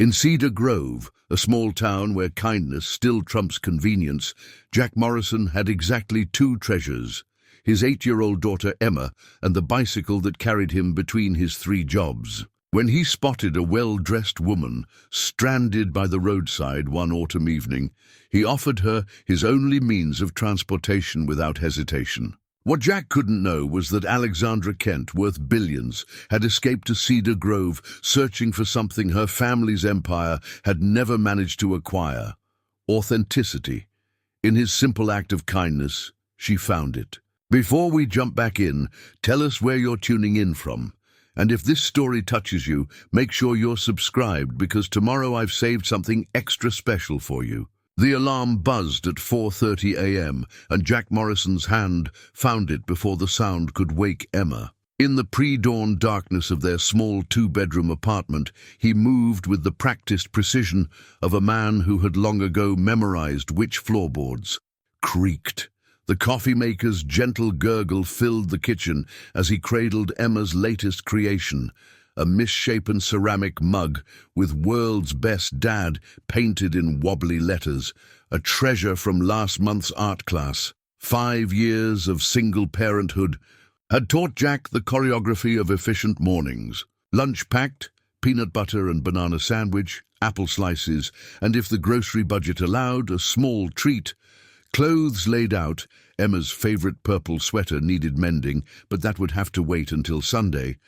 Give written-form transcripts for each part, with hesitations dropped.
In Cedar Grove, a small town where kindness still trumps convenience, Jack Morrison had exactly two treasures: his 8-year-old daughter Emma and the bicycle that carried him between his 3 jobs. When he spotted a well-dressed woman stranded by the roadside one autumn evening, he offered her his only means of transportation without hesitation. What Jack couldn't know was that Alexandra Kent, worth billions, had escaped to Cedar Grove, searching for something her family's empire had never managed to acquire: authenticity. In his simple act of kindness, she found it. Before we jump back in, tell us where you're tuning in from. And if this story touches you, make sure you're subscribed, because tomorrow I've saved something extra special for you. The alarm buzzed at 4:30 a.m., and Jack Morrison's hand found it before the sound could wake Emma. In the pre-dawn darkness of their small 2-bedroom apartment, he moved with the practiced precision of a man who had long ago memorized which floorboards creaked. The coffee maker's gentle gurgle filled the kitchen as he cradled Emma's latest creation, a misshapen ceramic mug with "World's Best Dad" painted in wobbly letters, a treasure from last month's art class. 5 years of single parenthood had taught Jack the choreography of efficient mornings. Lunch packed, peanut butter and banana sandwich, apple slices, and if the grocery budget allowed, a small treat. Clothes laid out. Emma's favorite purple sweater needed mending, but that would have to wait until Sunday.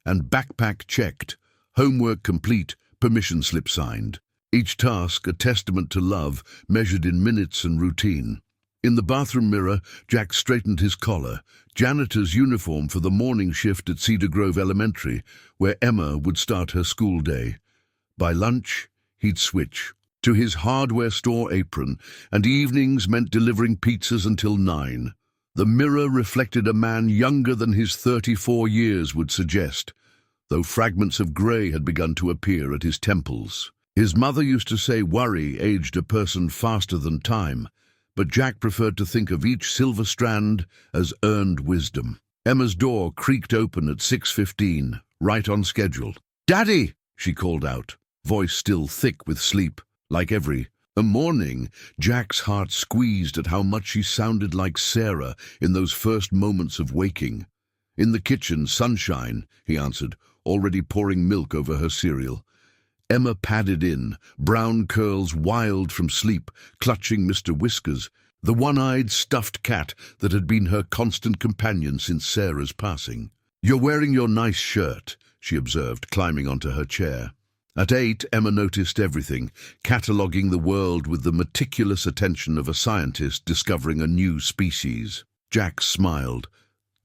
And backpack checked, homework complete, permission slip signed. Each task a testament to love, measured in minutes and routine. In the bathroom mirror, Jack straightened his collar, janitor's uniform for the morning shift at Cedar Grove Elementary, where Emma would start her school day. By lunch, he'd switch to his hardware store apron, and evenings meant delivering pizzas until 9. The mirror reflected a man younger than his 34 years would suggest, though fragments of grey had begun to appear at his temples. His mother used to say worry aged a person faster than time, but Jack preferred to think of each silver strand as earned wisdom. Emma's door creaked open at 6:15, right on schedule. "Daddy!" she called out, voice still thick with sleep. Like every morning, Jack's heart squeezed at how much she sounded like Sarah in those first moments of waking. "In the kitchen, sunshine," he answered, already pouring milk over her cereal. Emma padded in, brown curls wild from sleep, clutching Mr. Whiskers, the one-eyed stuffed cat that had been her constant companion since Sarah's passing. "You're wearing your nice shirt," she observed, climbing onto her chair. At 8, Emma noticed everything, cataloguing the world with the meticulous attention of a scientist discovering a new species. Jack smiled,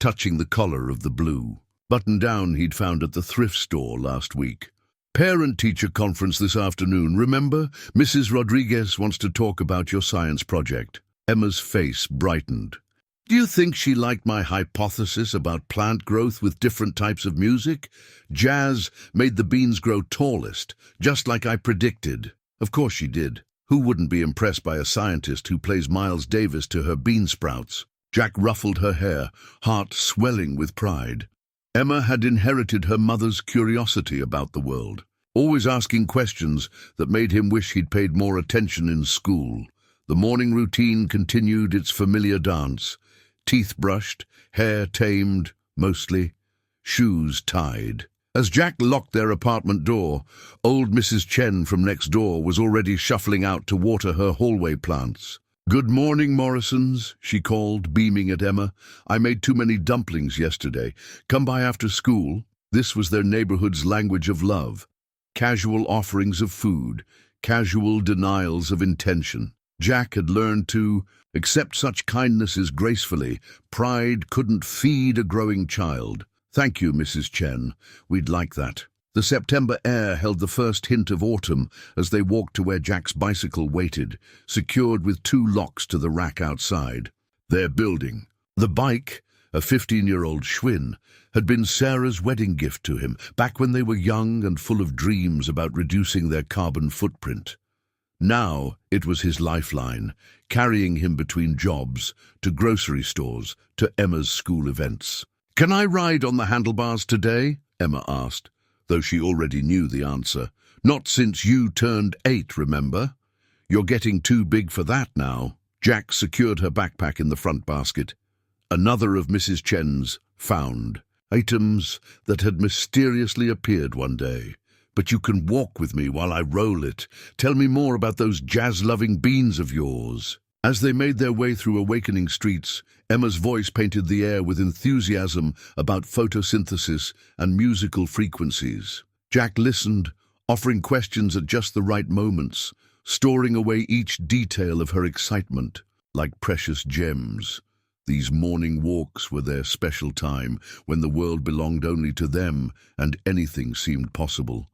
touching the collar of the blue button-down he'd found at the thrift store last week. "Parent-teacher conference this afternoon, remember? Mrs. Rodriguez wants to talk about your science project." Emma's face brightened. "Do you think she liked my hypothesis about plant growth with different types of music? Jazz made the beans grow tallest, just like I predicted." Of course she did. Who wouldn't be impressed by a scientist who plays Miles Davis to her bean sprouts? Jack ruffled her hair, heart swelling with pride. Emma had inherited her mother's curiosity about the world, always asking questions that made him wish he'd paid more attention in school. The morning routine continued its familiar dance. Teeth brushed, hair tamed, mostly, shoes tied. As Jack locked their apartment door, old Mrs. Chen from next door was already shuffling out to water her hallway plants. "Good morning, Morrisons," she called, beaming at Emma. "I made too many dumplings yesterday. Come by after school." This was their neighborhood's language of love. Casual offerings of food, casual denials of intention. Jack had learned to accept such kindnesses gracefully. Pride couldn't feed a growing child. "Thank you, Mrs. Chen. We'd like that." The September air held the first hint of autumn as they walked to where Jack's bicycle waited, secured with 2 locks to the rack outside. Their building. The bike, a 15-year-old Schwinn, had been Sarah's wedding gift to him, back when they were young and full of dreams about reducing their carbon footprint. Now it was his lifeline, carrying him between jobs, to grocery stores, to Emma's school events. "Can I ride on the handlebars today?" Emma asked, though she already knew the answer. Not since you turned 8, remember? You're getting too big for that now. Jack secured her backpack in the front basket. Another of Mrs. Chen's found items that had mysteriously appeared one day. But you can walk with me while I roll it. Tell me more about those jazz-loving beans of yours. As they made their way through awakening streets, Emma's voice painted the air with enthusiasm about photosynthesis and musical frequencies. Jack listened, offering questions at just the right moments, storing away each detail of her excitement like precious gems. These morning walks were their special time, when the world belonged only to them and anything seemed possible.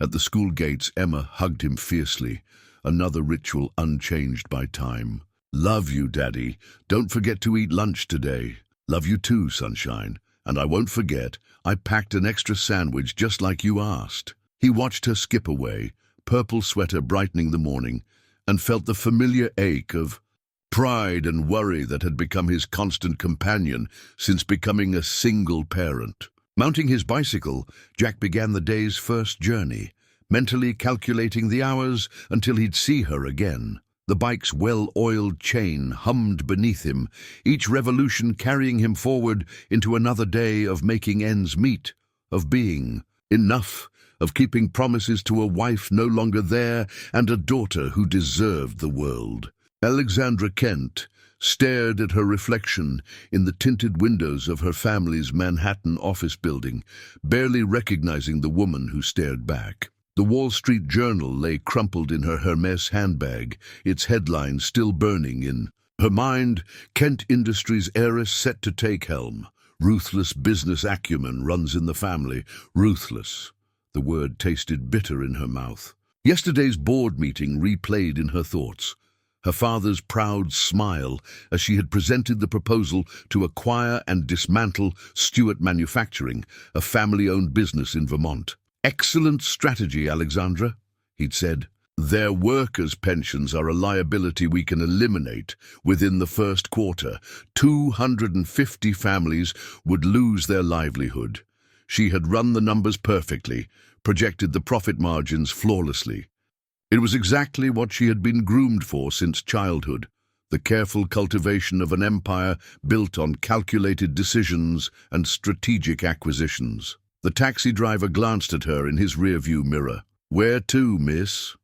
At the school gates, Emma hugged him fiercely, another ritual unchanged by time. Love you, Daddy. Don't forget to eat lunch today. Love you too, sunshine. And I won't forget, I packed an extra sandwich just like you asked. He watched her skip away, purple sweater brightening the morning, and felt the familiar ache of pride and worry that had become his constant companion since becoming a single parent. Mounting his bicycle, Jack began the day's first journey, mentally calculating the hours until he'd see her again. The bike's well-oiled chain hummed beneath him, each revolution carrying him forward into another day of making ends meet, of being enough, of keeping promises to a wife no longer there and a daughter who deserved the world. Alexandra Kent stared at her reflection in the tinted windows of her family's Manhattan office building, barely recognizing the woman who stared back. The Wall Street Journal lay crumpled in her Heiress handbag, its headline still burning in her mind. Kent Industries' heiress set to take helm. Ruthless business acumen runs in the family. Ruthless. The word tasted bitter in her mouth. Yesterday's board meeting replayed in her thoughts. Her father's proud smile as she had presented the proposal to acquire and dismantle Stewart Manufacturing, a family-owned business in Vermont. "Excellent strategy, Alexandra," he'd said. "Their workers' pensions are a liability we can eliminate within the first quarter. 250 families would lose their livelihood." She had run the numbers perfectly, projected the profit margins flawlessly. It was exactly what she had been groomed for since childhood, the careful cultivation of an empire built on calculated decisions and strategic acquisitions. The taxi driver glanced at her in his rearview mirror. "Where to, miss?"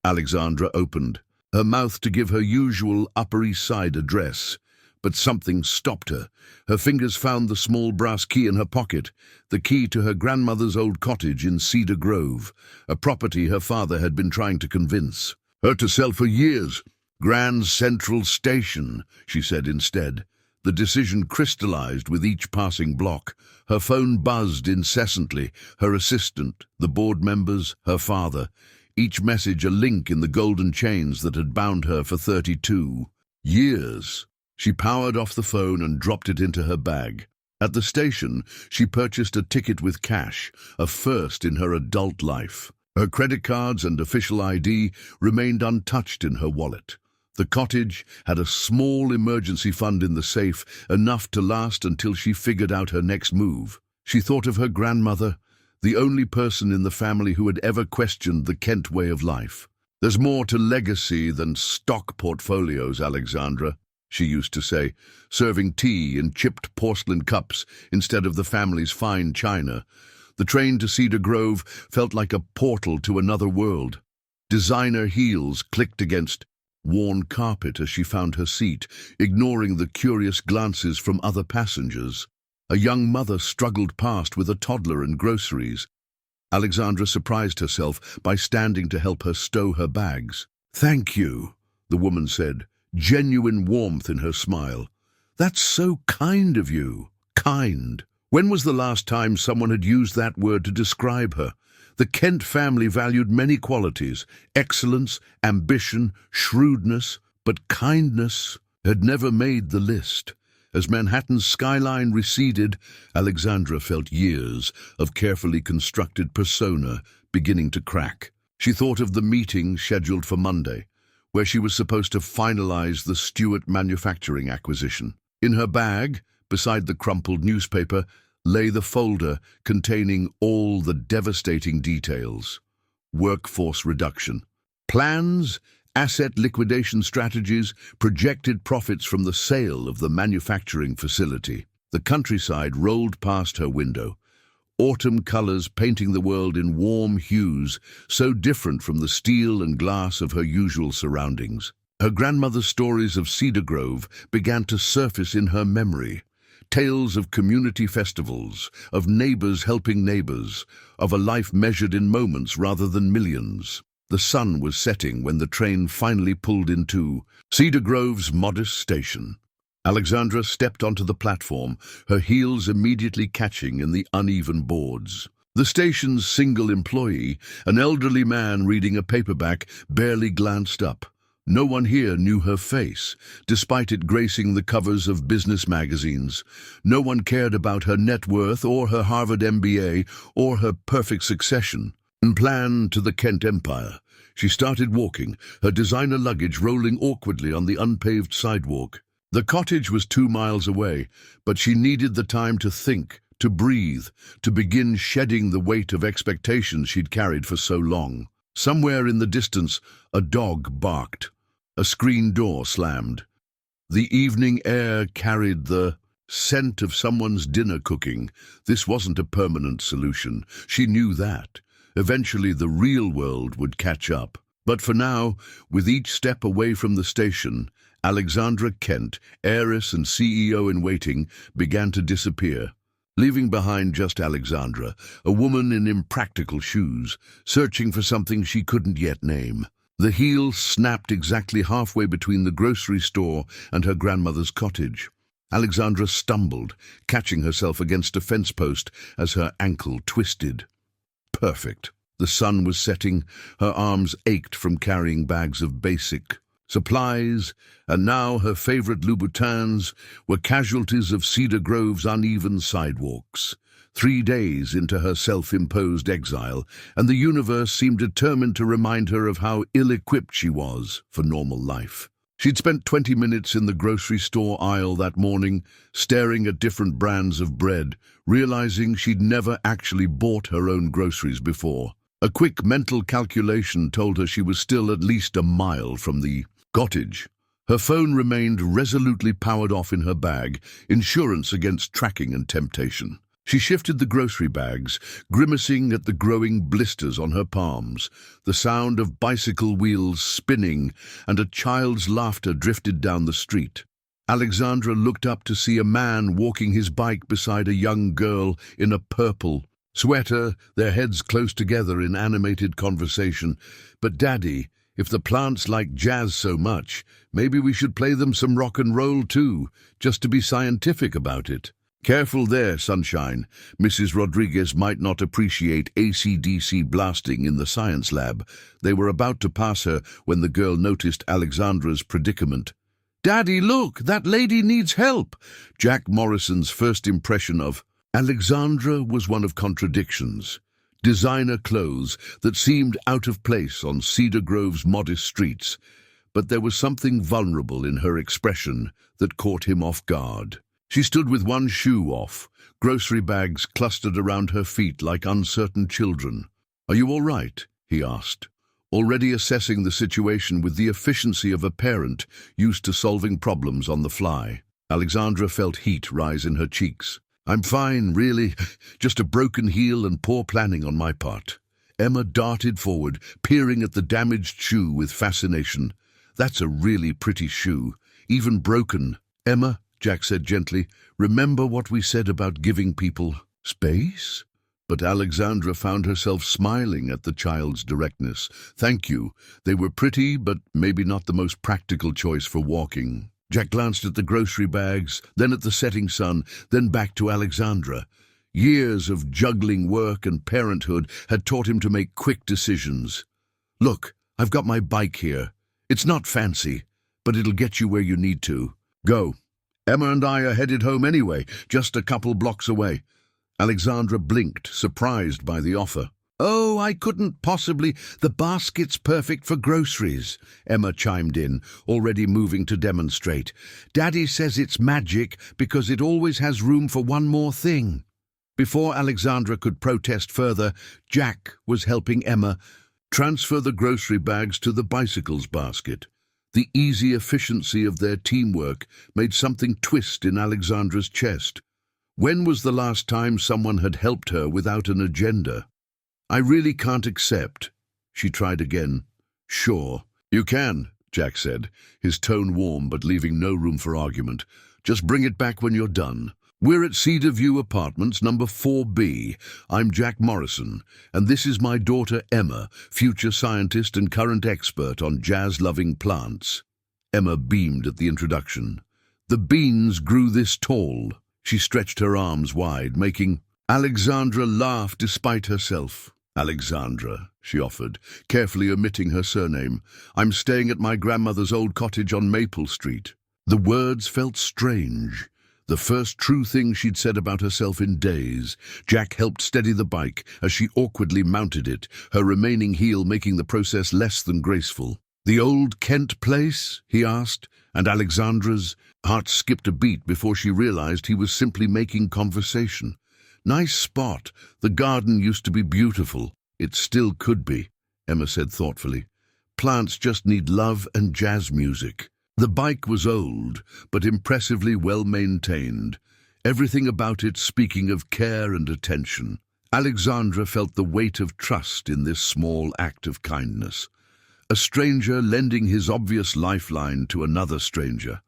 Alexandra opened, her mouth to give her usual Upper East Side address, but something stopped her. Her fingers found the small brass key in her pocket, the key to her grandmother's old cottage in Cedar Grove, a property her father had been trying to convince her to sell for years. "Grand Central Station," she said instead. The decision crystallized with each passing block. Her phone buzzed incessantly, her assistant, the board members, her father, each message a link in the golden chains that had bound her for 32 years. She powered off the phone and dropped it into her bag. At the station, she purchased a ticket with cash, a first in her adult life. Her credit cards and official ID remained untouched in her wallet. The cottage had a small emergency fund in the safe, enough to last until she figured out her next move. She thought of her grandmother, the only person in the family who had ever questioned the Kent way of life. "There's more to legacy than stock portfolios, Alexandra," she used to say, serving tea in chipped porcelain cups instead of the family's fine china. The train to Cedar Grove felt like a portal to another world. Designer heels clicked against worn carpet as she found her seat, ignoring the curious glances from other passengers. A young mother struggled past with a toddler and groceries. Alexandra surprised herself by standing to help her stow her bags. "Thank you," the woman said, genuine warmth in her smile. "That's so kind of you." Kind. When was the last time someone had used that word to describe her? The Kent family valued many qualities: excellence, ambition, shrewdness, but kindness had never made the list. As Manhattan's skyline receded, Alexandra felt years of carefully constructed persona beginning to crack. She thought of the meeting scheduled for Monday, where she was supposed to finalize the Stewart Manufacturing acquisition. In her bag, beside the crumpled newspaper, lay the folder containing all the devastating details. workforce reduction. Plans, asset liquidation strategies, projected profits from the sale of the manufacturing facility. The countryside rolled past her window, autumn colors painting the world in warm hues, so different from the steel and glass of her usual surroundings. Her grandmother's stories of Cedar Grove began to surface in her memory. Tales of community festivals, of neighbors helping neighbors, of a life measured in moments rather than millions. The sun was setting when the train finally pulled into Cedar Grove's modest station. Alexandra stepped onto the platform, her heels immediately catching in the uneven boards. The station's single employee, an elderly man reading a paperback, barely glanced up. No one here knew her face, despite it gracing the covers of business magazines. No one cared about her net worth or her Harvard MBA or her perfect succession and plan to the Kent empire. She started walking, her designer luggage rolling awkwardly on the unpaved sidewalk. The cottage was 2 miles away, but she needed the time to think, to breathe, to begin shedding the weight of expectations she'd carried for so long. Somewhere in the distance, a dog barked. A screen door slammed. The evening air carried the scent of someone's dinner cooking. This wasn't a permanent solution. She knew that. Eventually, the real world would catch up. But for now, with each step away from the station, Alexandra Kent, heiress and CEO in waiting, began to disappear, leaving behind just Alexandra, a woman in impractical shoes, searching for something she couldn't yet name. The heel snapped exactly halfway between the grocery store and her grandmother's cottage. Alexandra stumbled, catching herself against a fence post as her ankle twisted. Perfect. The sun was setting, her arms ached from carrying bags of basic supplies, and now her favorite Louboutins were casualties of Cedar Grove's uneven sidewalks. 3 days into her self-imposed exile, and the universe seemed determined to remind her of how ill-equipped she was for normal life. She'd spent 20 minutes in the grocery store aisle that morning, staring at different brands of bread, realizing she'd never actually bought her own groceries before. A quick mental calculation told her she was still at least a mile from the cottage. Her phone remained resolutely powered off in her bag, insurance against tracking and temptation. She shifted the grocery bags, grimacing at the growing blisters on her palms. The sound of bicycle wheels spinning and a child's laughter drifted down the street. Alexandra looked up to see a man walking his bike beside a young girl in a purple sweater, their heads close together in animated conversation. "But Daddy, if the plants like jazz so much, maybe we should play them some rock and roll too, just to be scientific about it." "Careful there, sunshine. Mrs. Rodriguez might not appreciate AC/DC blasting in the science lab." They were about to pass her when the girl noticed Alexandra's predicament. "Daddy, look, that lady needs help!" Jack Morrison's first impression of Alexandra was one of contradictions. Designer clothes that seemed out of place on Cedar Grove's modest streets, but there was something vulnerable in her expression that caught him off guard. She stood with one shoe off, grocery bags clustered around her feet like uncertain children. "Are you all right?" he asked, already assessing the situation with the efficiency of a parent used to solving problems on the fly. Alexandra felt heat rise in her cheeks. "I'm fine, really. Just a broken heel and poor planning on my part." Emma darted forward, peering at the damaged shoe with fascination. "That's a really pretty shoe, even broken." "Emma," Jack said gently, "remember what we said about giving people space?" But Alexandra found herself smiling at the child's directness. "Thank you. They were pretty, but maybe not the most practical choice for walking." Jack glanced at the grocery bags, then at the setting sun, then back to Alexandra. Years of juggling work and parenthood had taught him to make quick decisions. "Look, I've got my bike here. It's not fancy, but it'll get you where you need to. Go. Emma and I are headed home anyway, just a couple blocks away." Alexandra blinked, surprised by the offer. "Oh, I couldn't possibly. The basket's perfect for groceries," Emma chimed in, already moving to demonstrate. "Daddy says it's magic because it always has room for one more thing." Before Alexandra could protest further, Jack was helping Emma Transfer the grocery bags to the bicycle's basket. The easy efficiency of their teamwork made something twist in Alexandra's chest. When was the last time someone had helped her without an agenda? I really can't accept. She tried again. Sure. You can, Jack said, his tone warm but leaving no room for argument. Just bring it back when you're done. We're at Cedar View Apartments, number 4B. I'm Jack Morrison, and this is my daughter Emma, future scientist and current expert on jazz-loving plants. Emma beamed at the introduction. The beans grew this tall. She stretched her arms wide, making Alexandra laugh despite herself. Alexandra, she offered, carefully omitting her surname. I'm staying at my grandmother's old cottage on Maple Street. The words felt strange. The first true thing she'd said about herself in days. Jack helped steady the bike as she awkwardly mounted it, her remaining heel making the process less than graceful. The old Kent place? He asked, and Alexandra's heart skipped a beat before she realized he was simply making conversation. Nice spot. The garden used to be beautiful. It still could be, Emma said thoughtfully. Plants just need love and jazz music. The bike was old, but impressively well-maintained, everything about it speaking of care and attention. Alexandra felt the weight of trust in this small act of kindness. A stranger lending his obvious lifeline to another stranger.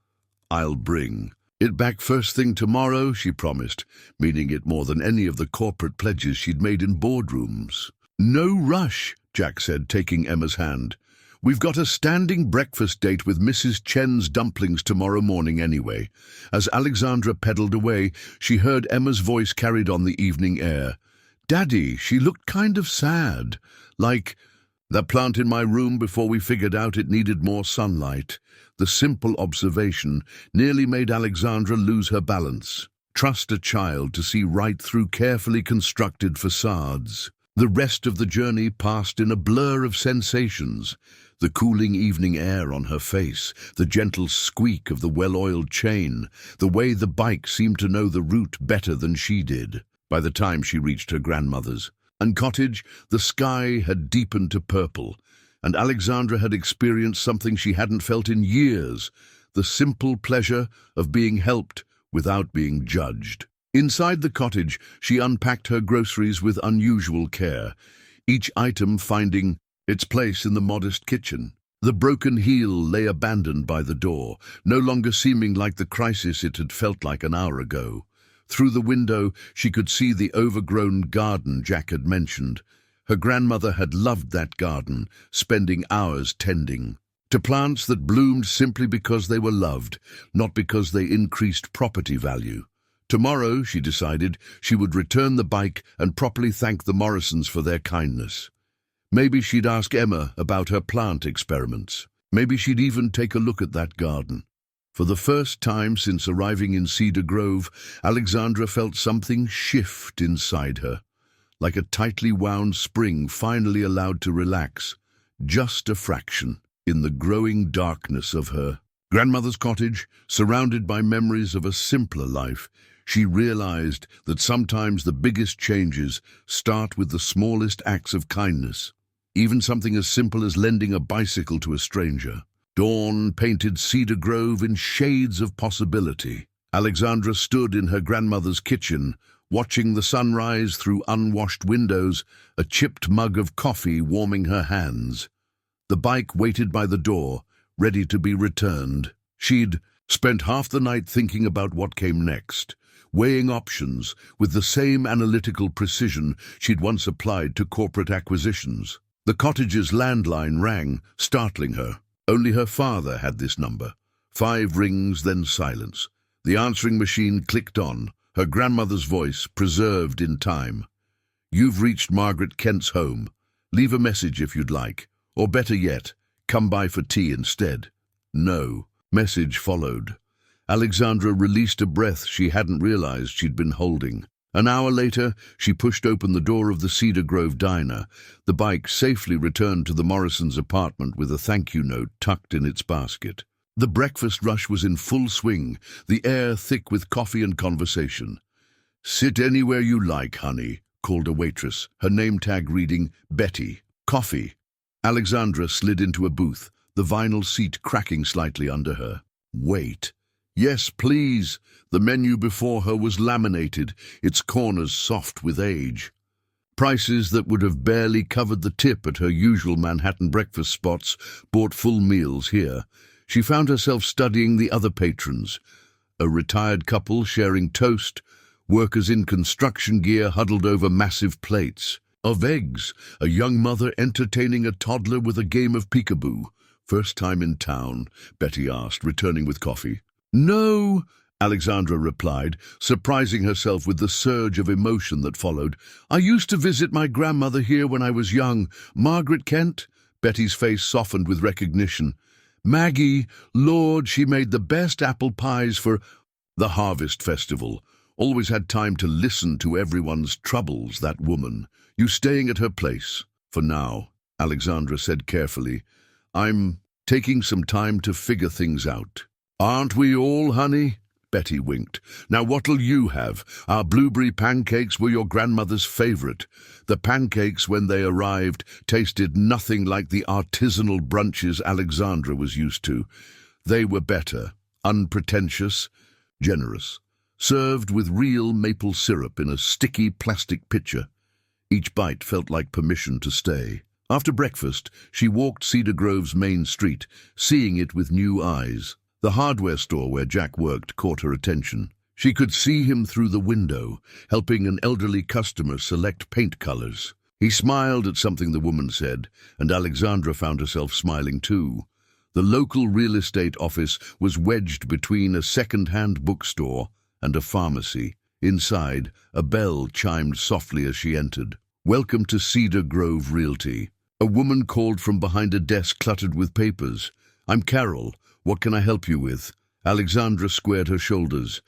I'll bring it back first thing tomorrow, she promised, meaning it more than any of the corporate pledges she'd made in boardrooms. No rush, Jack said, taking Emma's hand. We've got a standing breakfast date with Mrs. Chen's dumplings tomorrow morning anyway. As Alexandra pedaled away, she heard Emma's voice carried on the evening air. Daddy, she looked kind of sad. Like, that plant in my room before we figured out it needed more sunlight. The simple observation nearly made Alexandra lose her balance. Trust a child to see right through carefully constructed facades. The rest of the journey passed in a blur of sensations. The cooling evening air on her face, the gentle squeak of the well-oiled chain, the way the bike seemed to know the route better than she did. By the time she reached her grandmother's cottage, the sky had deepened to purple, and Alexandra had experienced something she hadn't felt in years, the simple pleasure of being helped without being judged. Inside the cottage, she unpacked her groceries with unusual care, each item finding its place in the modest kitchen. The broken heel lay abandoned by the door, no longer seeming like the crisis it had felt like an hour ago. Through the window, she could see the overgrown garden Jack had mentioned. Her grandmother had loved that garden, spending hours tending to plants that bloomed simply because they were loved, not because they increased property value. Tomorrow, she decided, she would return the bike and properly thank the Morrisons for their kindness. Maybe she'd ask Emma about her plant experiments. Maybe she'd even take a look at that garden. For the first time since arriving in Cedar Grove, Alexandra felt something shift inside her, like a tightly wound spring finally allowed to relax, just a fraction, in the growing darkness of her grandmother's cottage. Surrounded by memories of a simpler life, she realized that sometimes the biggest changes start with the smallest acts of kindness. Even something as simple as lending a bicycle to a stranger. Dawn painted Cedar Grove in shades of possibility. Alexandra stood in her grandmother's kitchen, watching the sunrise through unwashed windows, a chipped mug of coffee warming her hands. The bike waited by the door, ready to be returned. She'd spent half the night thinking about what came next, weighing options with the same analytical precision she'd once applied to corporate acquisitions. The cottage's landline rang, startling her. Only her father had this number. 5 rings, then silence. The answering machine clicked on, her grandmother's voice preserved in time. You've reached Margaret Kent's home. Leave a message if you'd like. Or better yet, come by for tea instead. No. Message followed. Alexandra released a breath she hadn't realized she'd been holding. An hour later, she pushed open the door of the Cedar Grove diner. The bike safely returned to the Morrisons' apartment with a thank-you note tucked in its basket. The breakfast rush was in full swing, the air thick with coffee and conversation. Sit anywhere you like, honey, called a waitress, her name tag reading Betty. Coffee. Alexandra slid into a booth, the vinyl seat cracking slightly under her. Wait. Yes, please. The menu before her was laminated, its corners soft with age. Prices that would have barely covered the tip at her usual Manhattan breakfast spots bought full meals here. She found herself studying the other patrons. A retired couple sharing toast, workers in construction gear huddled over massive plates. Of eggs, a young mother entertaining a toddler with a game of peekaboo. First time in town, Betty asked, returning with coffee. No, Alexandra replied, surprising herself with the surge of emotion that followed. I used to visit my grandmother here when I was young. Margaret Kent? Betty's face softened with recognition. Maggie, Lord, she made the best apple pies for the Harvest Festival. Always had time to listen to everyone's troubles, that woman. You staying at her place? For now, Alexandra said carefully. I'm taking some time to figure things out. Aren't we all, honey? Betty winked. Now what'll you have? Our blueberry pancakes were your grandmother's favorite. The pancakes, when they arrived, tasted nothing like the artisanal brunches Alexandra was used to. They were better, unpretentious, generous, served with real maple syrup in a sticky plastic pitcher. Each bite felt like permission to stay. After breakfast, she walked Cedar Grove's main street, seeing it with new eyes. The hardware store where Jack worked caught her attention. She could see him through the window, helping an elderly customer select paint colors. He smiled at something the woman said, and Alexandra found herself smiling too. The local real estate office was wedged between a second-hand bookstore and a pharmacy. Inside, a bell chimed softly as she entered. Welcome to Cedar Grove Realty. A woman called from behind a desk cluttered with papers. I'm Carol. What can I help you with? Alexandra squared her shoulders.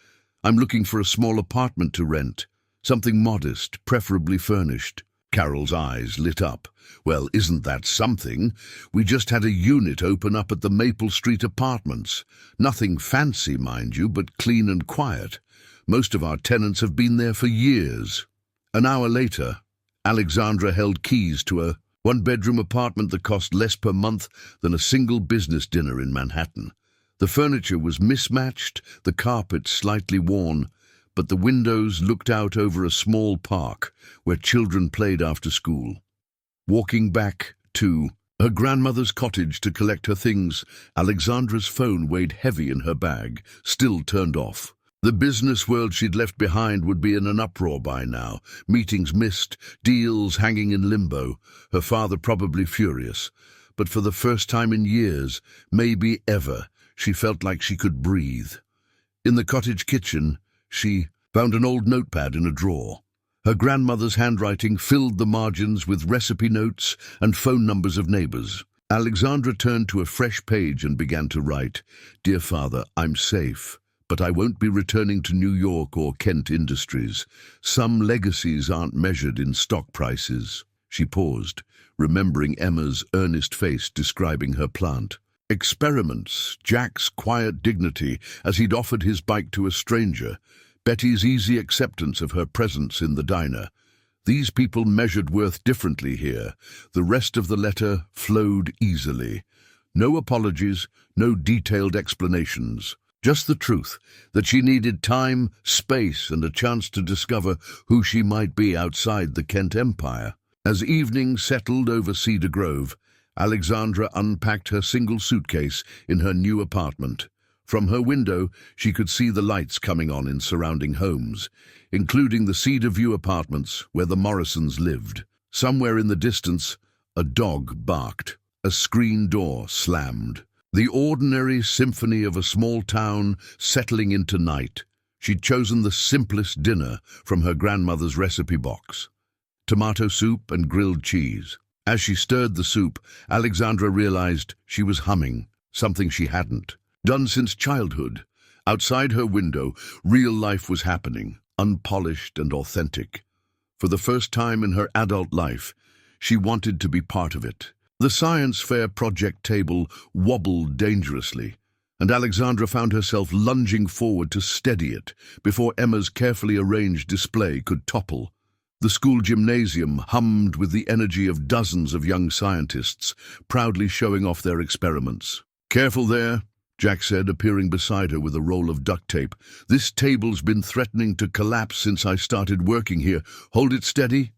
I'm looking for a small apartment to rent. Something modest, preferably furnished. Carol's eyes lit up. Well, isn't that something? We just had a unit open up at the Maple Street Apartments. Nothing fancy, mind you, but clean and quiet. Most of our tenants have been there for years. An hour later, Alexandra held keys to a one-bedroom apartment that cost less per month than a single business dinner in Manhattan. The furniture was mismatched, the carpet slightly worn, but the windows looked out over a small park where children played after school. Walking back to her grandmother's cottage to collect her things, Alexandra's phone weighed heavy in her bag, still turned off. The business world she'd left behind would be in an uproar by now, meetings missed, deals hanging in limbo, her father probably furious. But for the first time in years, maybe ever, she felt like she could breathe. In the cottage kitchen, she found an old notepad in a drawer. Her grandmother's handwriting filled the margins with recipe notes and phone numbers of neighbors. Alexandra turned to a fresh page and began to write, Dear Father, I'm safe. But I won't be returning to New York or Kent Industries. Some legacies aren't measured in stock prices. She paused, remembering Emma's earnest face describing her plant. Experiments, Jack's quiet dignity as he'd offered his bike to a stranger, Betty's easy acceptance of her presence in the diner. These people measured worth differently here. The rest of the letter flowed easily. No apologies, no detailed explanations. Just the truth, that she needed time, space, and a chance to discover who she might be outside the Kent Empire. As evening settled over Cedar Grove, Alexandra unpacked her single suitcase in her new apartment. From her window, she could see the lights coming on in surrounding homes, including the Cedar View apartments where the Morrisons lived. Somewhere in the distance, a dog barked. A screen door slammed. The ordinary symphony of a small town settling into night. She'd chosen the simplest dinner from her grandmother's recipe box. Tomato soup and grilled cheese. As she stirred the soup, Alexandra realized she was humming, something she hadn't done since childhood. Outside her window, real life was happening, unpolished and authentic. For the first time in her adult life, she wanted to be part of it. The science fair project table wobbled dangerously, and Alexandra found herself lunging forward to steady it before Emma's carefully arranged display could topple. The school gymnasium hummed with the energy of dozens of young scientists, proudly showing off their experiments. "Careful there," Jack said, appearing beside her with a roll of duct tape. "This table's been threatening to collapse since I started working here. Hold it steady."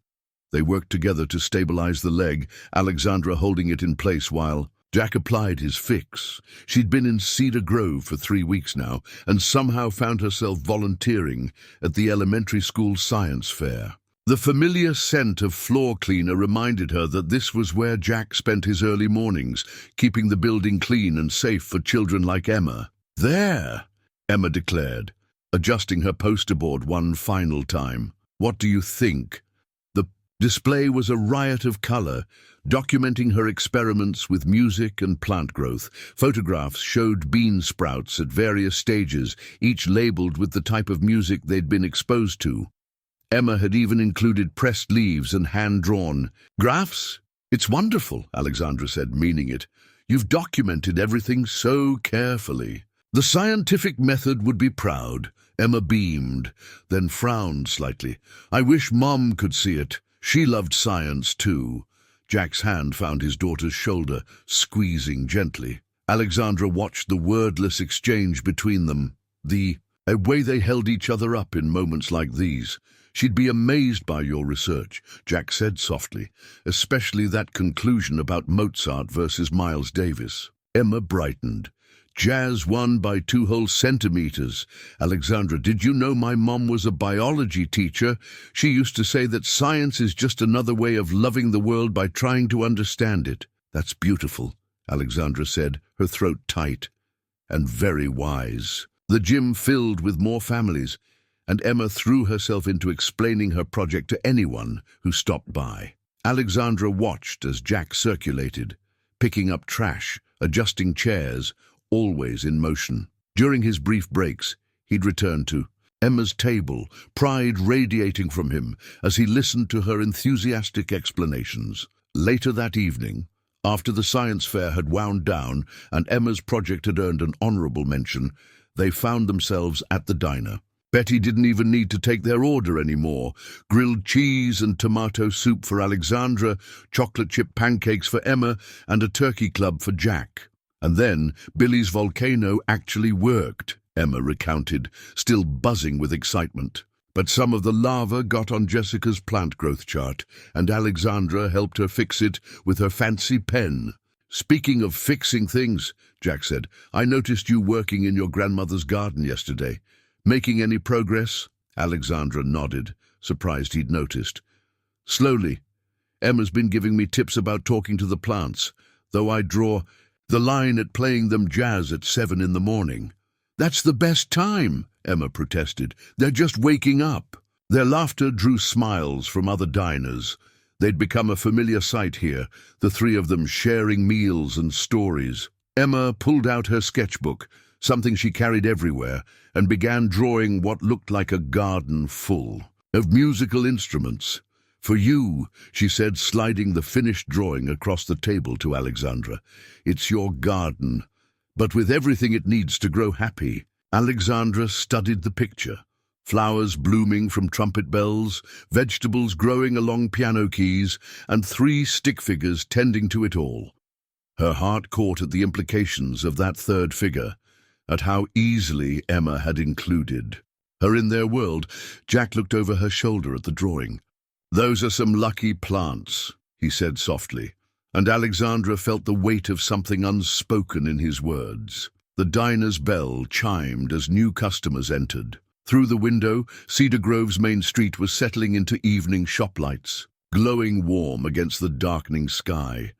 They worked together to stabilize the leg, Alexandra holding it in place while Jack applied his fix. She'd been in Cedar Grove for 3 weeks now, and somehow found herself volunteering at the elementary school science fair. The familiar scent of floor cleaner reminded her that this was where Jack spent his early mornings, keeping the building clean and safe for children like Emma. "There," Emma declared, adjusting her poster board one final time. "What do you think?" The display was a riot of color, documenting her experiments with music and plant growth. Photographs showed bean sprouts at various stages, each labeled with the type of music they'd been exposed to. Emma had even included pressed leaves and hand-drawn graphs. "It's wonderful," Alexandra said, meaning it. "You've documented everything so carefully." "The scientific method would be proud." Emma beamed, then frowned slightly. "I wish Mom could see it. She loved science too." Jack's hand found his daughter's shoulder, squeezing gently. Alexandra watched the wordless exchange between them, a way they held each other up in moments like these. "She'd be amazed by your research," Jack said softly, "especially that conclusion about Mozart versus Miles Davis." Emma brightened. "Jazz won by 2 whole centimeters. Alexandra, did you know my mom was a biology teacher? She used to say that science is just another way of loving the world by trying to understand it." "That's beautiful," Alexandra said, her throat tight. "And very wise." The gym filled with more families, and Emma threw herself into explaining her project to anyone who stopped by. Alexandra watched as Jack circulated, picking up trash, adjusting chairs, always in motion. During his brief breaks, he'd return to Emma's table, pride radiating from him as he listened to her enthusiastic explanations. Later that evening, after the science fair had wound down and Emma's project had earned an honorable mention, they found themselves at the diner. Betty didn't even need to take their order anymore. Grilled cheese and tomato soup for Alexandra, chocolate chip pancakes for Emma, and a turkey club for Jack. And then Billy's volcano actually worked, Emma recounted, still buzzing with excitement. But some of the lava got on Jessica's plant growth chart, and Alexandra helped her fix it with her fancy pen. "Speaking of fixing things," Jack said, "I noticed you working in your grandmother's garden yesterday. Making any progress?" Alexandra nodded, surprised he'd noticed. "Slowly. Emma's been giving me tips about talking to the plants, though I draw the line at playing them jazz at 7 in the morning." "That's the best time," Emma protested. "They're just waking up." Their laughter drew smiles from other diners. They'd become a familiar sight here, the three of them sharing meals and stories. Emma pulled out her sketchbook, something she carried everywhere, and began drawing what looked like a garden full of musical instruments. "For you," she said, sliding the finished drawing across the table to Alexandra. "It's your garden, but with everything it needs to grow happy." Alexandra studied the picture. Flowers blooming from trumpet bells, vegetables growing along piano keys, and 3 stick figures tending to it all. Her heart caught at the implications of that third figure, at how easily Emma had included her in their world. Jack looked over her shoulder at the drawing. "Those are some lucky plants," he said softly, and Alexandra felt the weight of something unspoken in his words. The diner's bell chimed as new customers entered. Through the window, Cedar Grove's main street was settling into evening shop lights, glowing warm against the darkening sky.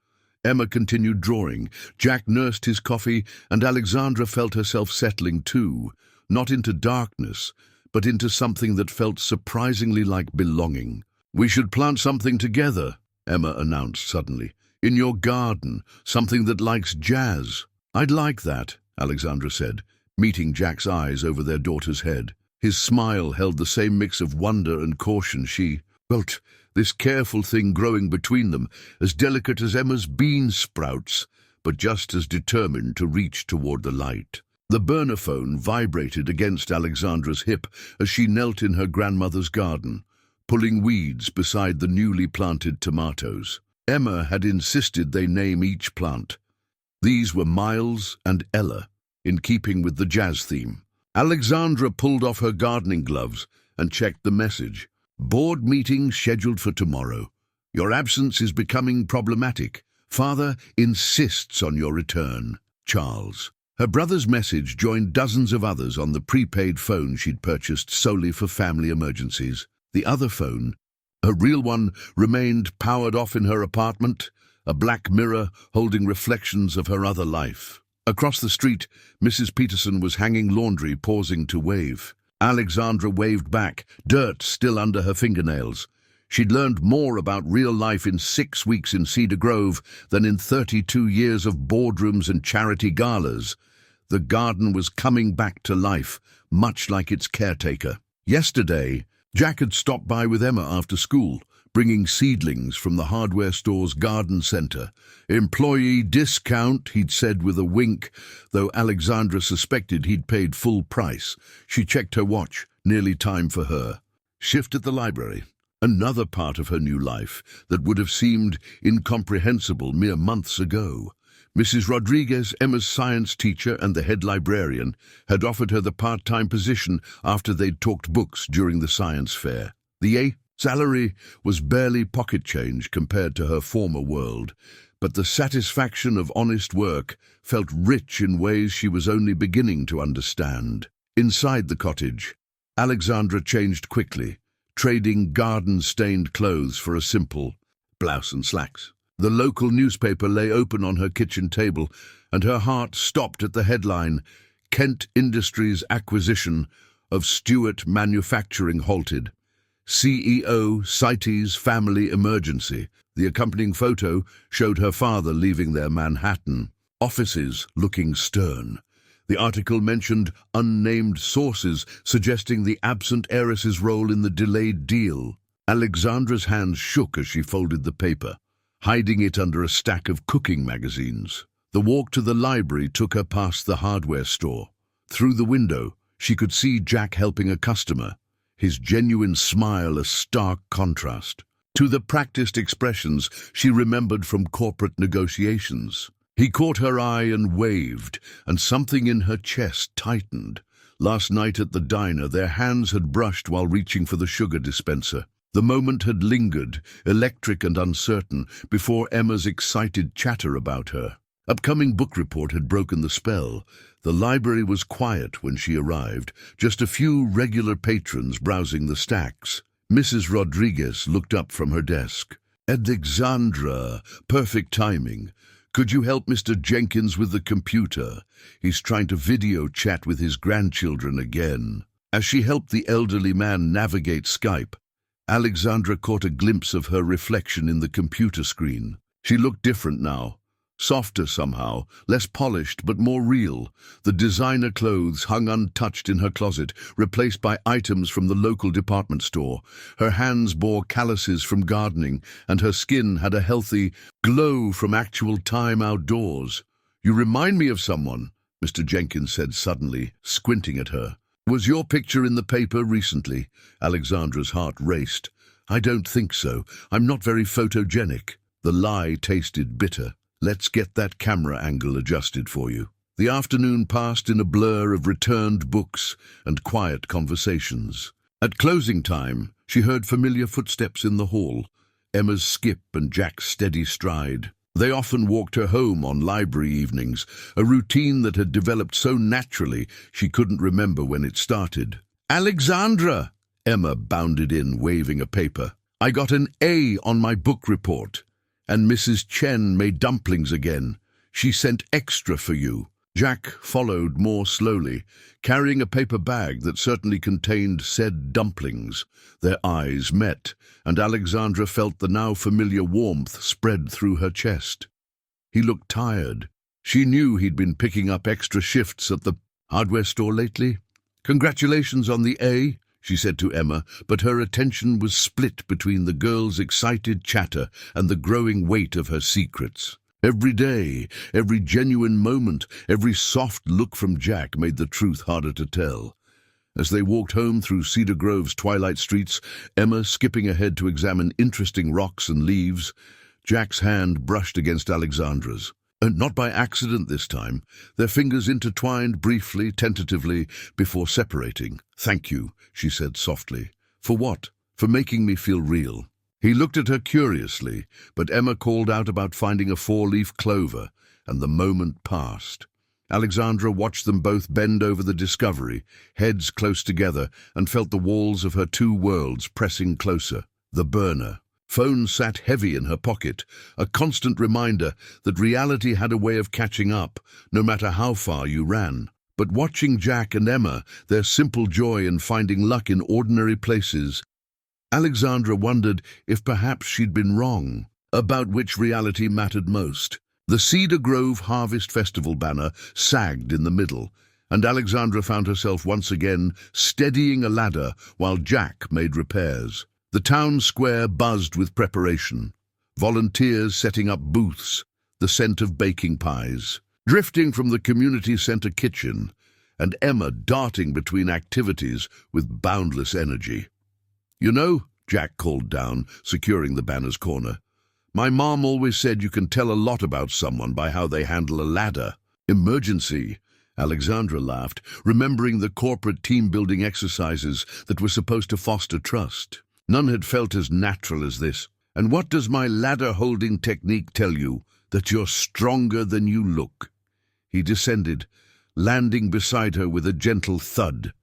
Emma continued drawing. Jack nursed his coffee, and Alexandra felt herself settling too, not into darkness, but into something that felt surprisingly like belonging. "We should plant something together," Emma announced suddenly. "In your garden, something that likes jazz." "I'd like that," Alexandra said, meeting Jack's eyes over their daughter's head. His smile held the same mix of wonder and caution. She felt this careful thing growing between them, as delicate as Emma's bean sprouts, but just as determined to reach toward the light. The burner phone vibrated against Alexandra's hip as she knelt in her grandmother's garden. pulling weeds beside the newly planted tomatoes. Emma had insisted they name each plant. These were Miles and Ella, in keeping with the jazz theme. Alexandra pulled off her gardening gloves and checked the message. Board meeting scheduled for tomorrow. Your absence is becoming problematic. Father insists on your return. Charles. Her brother's message joined dozens of others on the prepaid phone she'd purchased solely for family emergencies. The other phone, a real one, remained powered off in her apartment, a black mirror holding reflections of her other life. Across the street, Mrs. Peterson was hanging laundry, pausing to wave. Alexandra waved back, dirt still under her fingernails. She'd learned more about real life in 6 weeks in Cedar Grove than in 32 years of boardrooms and charity galas. The garden was coming back to life, much like its caretaker. Yesterday, Jack had stopped by with Emma after school, bringing seedlings from the hardware store's garden center. Employee discount, he'd said with a wink, though Alexandra suspected he'd paid full price. She checked her watch, nearly time for her shift at the library. Another part of her new life that would have seemed incomprehensible mere months ago. Mrs. Rodriguez, Emma's science teacher and the head librarian, had offered her the part-time position after they'd talked books during the science fair. The salary was barely pocket change compared to her former world, but the satisfaction of honest work felt rich in ways she was only beginning to understand. Inside the cottage, Alexandra changed quickly, trading garden-stained clothes for a simple blouse and slacks. The local newspaper lay open on her kitchen table, and her heart stopped at the headline, Kent Industries' acquisition of Stewart Manufacturing halted. CEO cites family emergency. The accompanying photo showed her father leaving their Manhattan offices looking stern. The article mentioned unnamed sources, suggesting the absent heiress's role in the delayed deal. Alexandra's hands shook as she folded the paper, hiding it under a stack of cooking magazines. The walk to the library took her past the hardware store. Through the window, she could see Jack helping a customer, his genuine smile a stark contrast to the practiced expressions she remembered from corporate negotiations. He caught her eye and waved, and something in her chest tightened. Last night at the diner, their hands had brushed while reaching for the sugar dispenser. The moment had lingered, electric and uncertain, before Emma's excited chatter about her. Upcoming book report had broken the spell. The library was quiet when she arrived, just a few regular patrons browsing the stacks. Mrs. Rodriguez looked up from her desk. Alexandra, perfect timing. Could you help Mr. Jenkins with the computer? He's trying to video chat with his grandchildren again. As she helped the elderly man navigate Skype, Alexandra caught a glimpse of her reflection in the computer screen. She looked different now, softer somehow, less polished but more real. The designer clothes hung untouched in her closet, replaced by items from the local department store. Her hands bore calluses from gardening, and her skin had a healthy glow from actual time outdoors. "You remind me of someone," Mr. Jenkins said suddenly, squinting at her. "Was your picture in the paper recently?" Alexandra's heart raced. "I don't think so. I'm not very photogenic." The lie tasted bitter. "Let's get that camera angle adjusted for you." The afternoon passed in a blur of returned books and quiet conversations. At closing time, she heard familiar footsteps in the hall, Emma's skip and Jack's steady stride. They often walked her home on library evenings, a routine that had developed so naturally she couldn't remember when it started. "Alexandra!" Emma bounded in, waving a paper. "I got an A on my book report. And Mrs. Chen made dumplings again. She sent extra for you." Jack followed more slowly, carrying a paper bag that certainly contained said dumplings. Their eyes met, and Alexandra felt the now familiar warmth spread through her chest. He looked tired. She knew he'd been picking up extra shifts at the hardware store lately. "Congratulations on the A," she said to Emma, but her attention was split between the girl's excited chatter and the growing weight of her secrets. Every day, every genuine moment, every soft look from Jack made the truth harder to tell. As they walked home through Cedar Grove's twilight streets, Emma skipping ahead to examine interesting rocks and leaves, Jack's hand brushed against Alexandra's. And not by accident this time. Their fingers intertwined briefly, tentatively, before separating. "Thank you," she said softly. "For what?" "For making me feel real." He looked at her curiously, but Emma called out about finding a four-leaf clover, and the moment passed. Alexandra watched them both bend over the discovery, heads close together, and felt the walls of her two worlds pressing closer. The burner. Phone sat heavy in her pocket, a constant reminder that reality had a way of catching up, no matter how far you ran. But watching Jack and Emma, their simple joy in finding luck in ordinary places, Alexandra wondered if perhaps she'd been wrong about which reality mattered most. The Cedar Grove Harvest Festival banner sagged in the middle, and Alexandra found herself once again steadying a ladder while Jack made repairs. The town square buzzed with preparation, volunteers setting up booths, the scent of baking pies, drifting from the community center kitchen, and Emma darting between activities with boundless energy. "You know," Jack called down, securing the banner's corner, "my mom always said you can tell a lot about someone by how they handle a ladder." "Emergency," Alexandra laughed, remembering the corporate team-building exercises that were supposed to foster trust. None had felt as natural as this. "And what does my ladder-holding technique tell you? That you're stronger than you look." He descended, landing beside her with a gentle thud.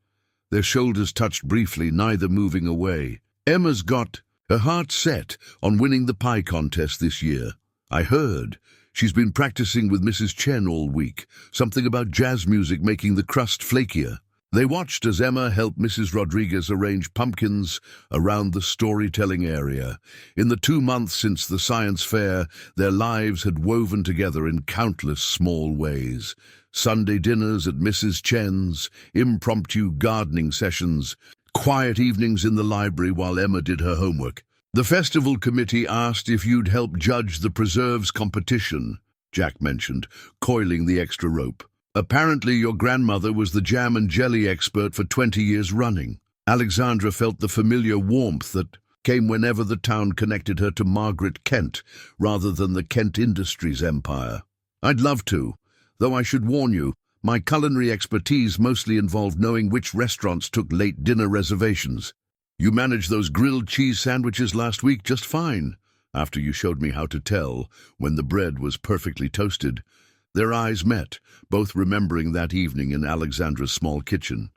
Their shoulders touched briefly, neither moving away. "Emma's got her heart set on winning the pie contest this year. I heard. She's been practicing with Mrs. Chen all week, something about jazz music making the crust flakier." They watched as Emma helped Mrs. Rodriguez arrange pumpkins around the storytelling area. In the 2 months since the science fair, their lives had woven together in countless small ways. Sunday dinners at Mrs. Chen's, impromptu gardening sessions, quiet evenings in the library while Emma did her homework. "The festival committee asked if you'd help judge the preserves competition," Jack mentioned, coiling the extra rope. "Apparently your grandmother was the jam and jelly expert for 20 years running." Alexandra felt the familiar warmth that came whenever the town connected her to Margaret Kent, rather than the Kent Industries empire. "I'd love to, though I should warn you, my culinary expertise mostly involved knowing which restaurants took late dinner reservations. You managed those grilled cheese sandwiches last week just fine, after you showed me how to tell when the bread was perfectly toasted." Their eyes met, both remembering that evening in Alexandra's small kitchen.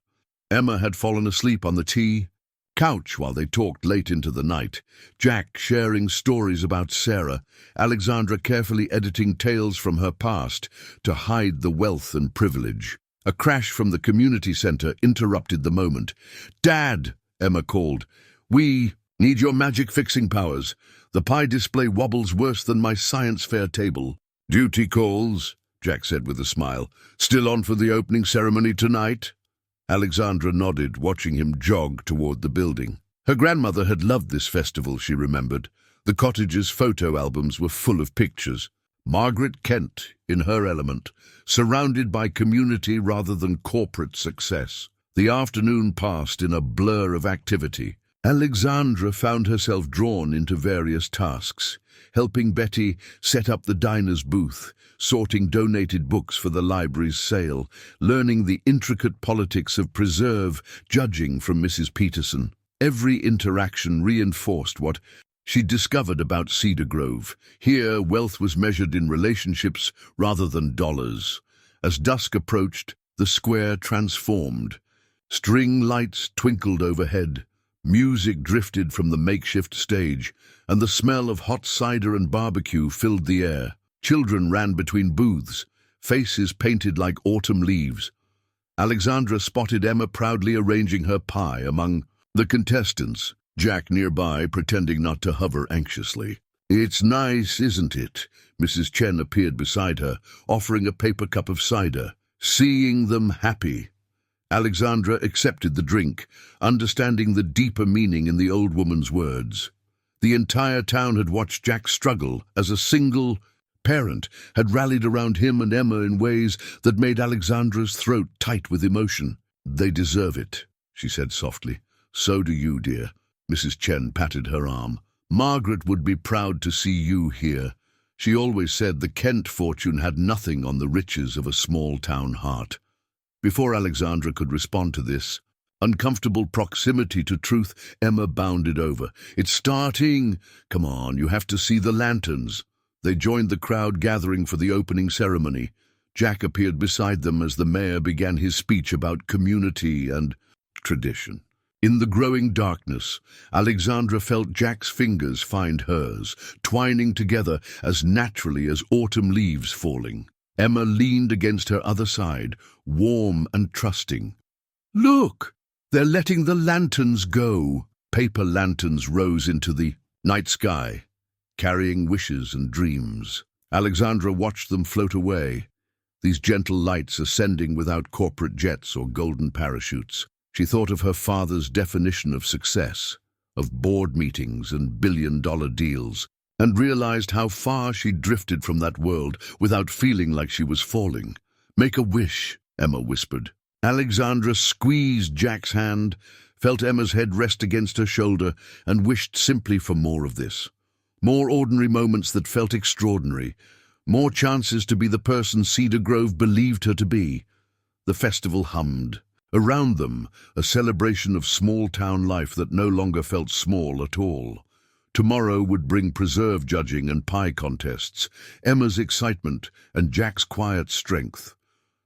Emma had fallen asleep on the couch while they talked late into the night, Jack sharing stories about Sarah, Alexandra carefully editing tales from her past to hide the wealth and privilege. A crash from the community center interrupted the moment. "Dad," Emma called, "we need your magic fixing powers. The pie display wobbles worse than my science fair table." "Duty calls," Jack said with a smile. "Still on for the opening ceremony tonight?" Alexandra nodded, watching him jog toward the building. Her grandmother had loved this festival, she remembered. The cottage's photo albums were full of pictures. Margaret Kent, in her element, surrounded by community rather than corporate success. The afternoon passed in a blur of activity. Alexandra found herself drawn into various tasks, helping Betty set up the diner's booth, sorting donated books for the library's sale, learning the intricate politics of preserve judging from Mrs. Peterson. Every interaction reinforced what she'd discovered about Cedar Grove. Here, wealth was measured in relationships rather than dollars. As dusk approached, the square transformed. String lights twinkled overhead. Music drifted from the makeshift stage, and the smell of hot cider and barbecue filled the air. Children ran between booths, faces painted like autumn leaves. Alexandra spotted Emma proudly arranging her pie among the contestants, Jack nearby pretending not to hover anxiously. "It's nice, isn't it?" Mrs. Chen appeared beside her, offering a paper cup of cider. "Seeing them happy." Alexandra accepted the drink, understanding the deeper meaning in the old woman's words. The entire town had watched Jack struggle as a single parent, had rallied around him and Emma in ways that made Alexandra's throat tight with emotion. "They deserve it," she said softly. So do you, dear. Mrs. Chen patted her arm. Margaret would be proud to see you here. She always said the Kent fortune had nothing on the riches of a small-town heart. Before Alexandra could respond to this uncomfortable proximity to truth, Emma bounded over. It's starting! Come on, you have to see the lanterns. They joined the crowd gathering for the opening ceremony. Jack appeared beside them as the mayor began his speech about community and tradition. In the growing darkness, Alexandra felt Jack's fingers find hers, twining together as naturally as autumn leaves falling. Emma leaned against her other side, warm and trusting. Look! They're letting the lanterns go. Paper lanterns rose into the night sky, carrying wishes and dreams. Alexandra watched them float away, these gentle lights ascending without corporate jets or golden parachutes. She thought of her father's definition of success, of board meetings and billion-dollar deals, and realized how far she'd drifted from that world without feeling like she was falling. Make a wish, Emma whispered. Alexandra squeezed Jack's hand, felt Emma's head rest against her shoulder, and wished simply for more of this. More ordinary moments that felt extraordinary. More chances to be the person Cedar Grove believed her to be. The festival hummed. Around them, a celebration of small-town life that no longer felt small at all. Tomorrow would bring preserve judging and pie contests, Emma's excitement and Jack's quiet strength.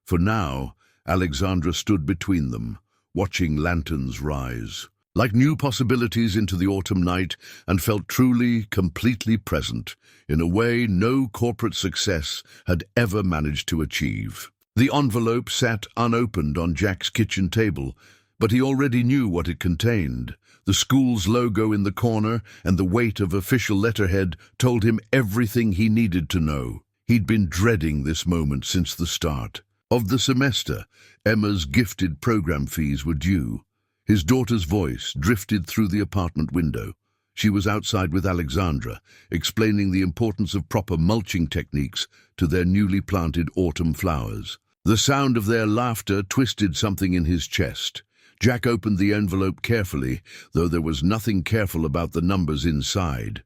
For now, Alexandra stood between them, watching lanterns rise, like new possibilities into the autumn night, and felt truly, completely present, in a way no corporate success had ever managed to achieve. The envelope sat unopened on Jack's kitchen table, but he already knew what it contained. The school's logo in the corner and the weight of official letterhead told him everything he needed to know. He'd been dreading this moment since the start of the semester. Emma's gifted program fees were due. His daughter's voice drifted through the apartment window. She was outside with Alexandra, explaining the importance of proper mulching techniques to their newly planted autumn flowers. The sound of their laughter twisted something in his chest. Jack opened the envelope carefully, though there was nothing careful about the numbers inside.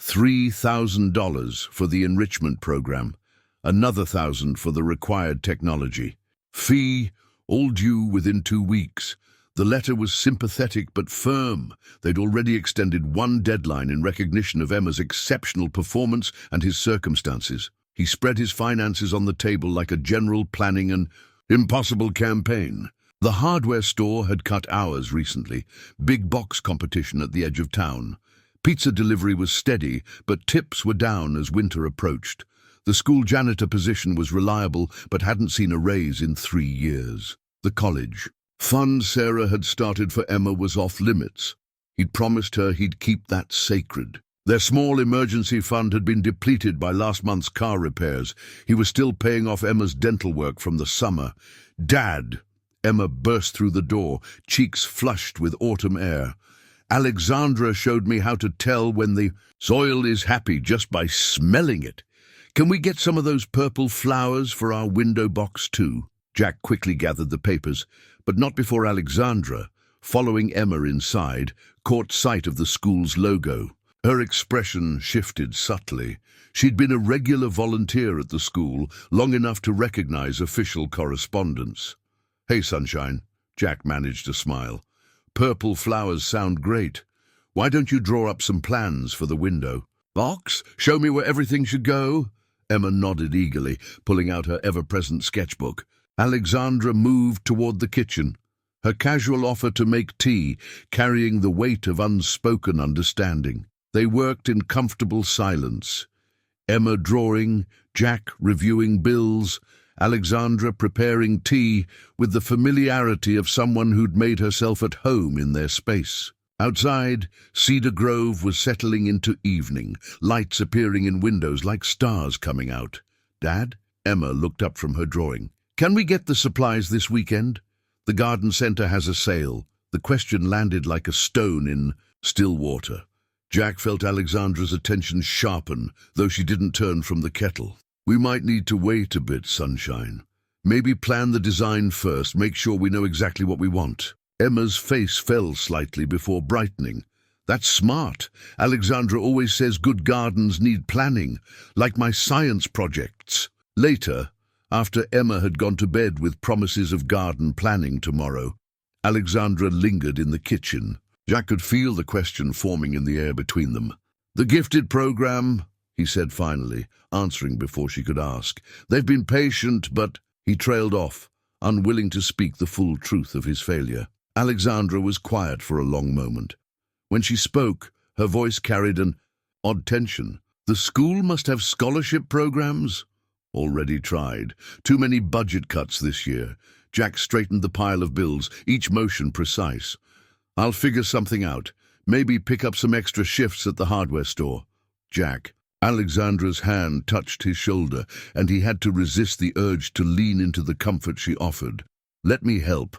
$3,000 for the enrichment program, another $1,000 for the required technology. Fee, all due within 2 weeks. The letter was sympathetic but firm. They'd already extended one deadline in recognition of Emma's exceptional performance and his circumstances. He spread his finances on the table like a general planning an impossible campaign. The hardware store had cut hours recently, big box competition at the edge of town. Pizza delivery was steady, but tips were down as winter approached. The school janitor position was reliable, but hadn't seen a raise in 3 years. The college fund Sarah had started for Emma was off limits. He'd promised her he'd keep that sacred. Their small emergency fund had been depleted by last month's car repairs. He was still paying off Emma's dental work from the summer. Dad! Emma burst through the door, cheeks flushed with autumn air. Alexandra showed me how to tell when the soil is happy just by smelling it. Can we get some of those purple flowers for our window box too? Jack quickly gathered the papers, but not before Alexandra, following Emma inside, caught sight of the school's logo. Her expression shifted subtly. She'd been a regular volunteer at the school, long enough to recognize official correspondence. Hey, Sunshine, Jack managed to smile. Purple flowers sound great. Why don't you draw up some plans for the window? Box, show me where everything should go. Emma nodded eagerly, pulling out her ever-present sketchbook. Alexandra moved toward the kitchen, her casual offer to make tea carrying the weight of unspoken understanding. They worked in comfortable silence. Emma drawing, Jack reviewing bills, Alexandra preparing tea with the familiarity of someone who'd made herself at home in their space. Outside, Cedar Grove was settling into evening, lights appearing in windows like stars coming out. Dad? Emma looked up from her drawing. Can we get the supplies this weekend? The garden centre has a sale. The question landed like a stone in still water. Jack felt Alexandra's attention sharpen, though she didn't turn from the kettle. We might need to wait a bit, Sunshine. Maybe plan the design first, make sure we know exactly what we want. Emma's face fell slightly before brightening. That's smart. Alexandra always says good gardens need planning, like my science projects. Later, after Emma had gone to bed with promises of garden planning tomorrow, Alexandra lingered in the kitchen. Jack could feel the question forming in the air between them. "The gifted program," he said finally, answering before she could ask. "They've been patient, but—" He trailed off, unwilling to speak the full truth of his failure. Alexandra was quiet for a long moment. When she spoke, her voice carried an odd tension. "The school must have scholarship programs?" "Already tried. Too many budget cuts this year." Jack straightened the pile of bills, each motion precise. "I'll figure something out. Maybe pick up some extra shifts at the hardware store." Jack. Alexandra's hand touched his shoulder, and he had to resist the urge to lean into the comfort she offered. "Let me help.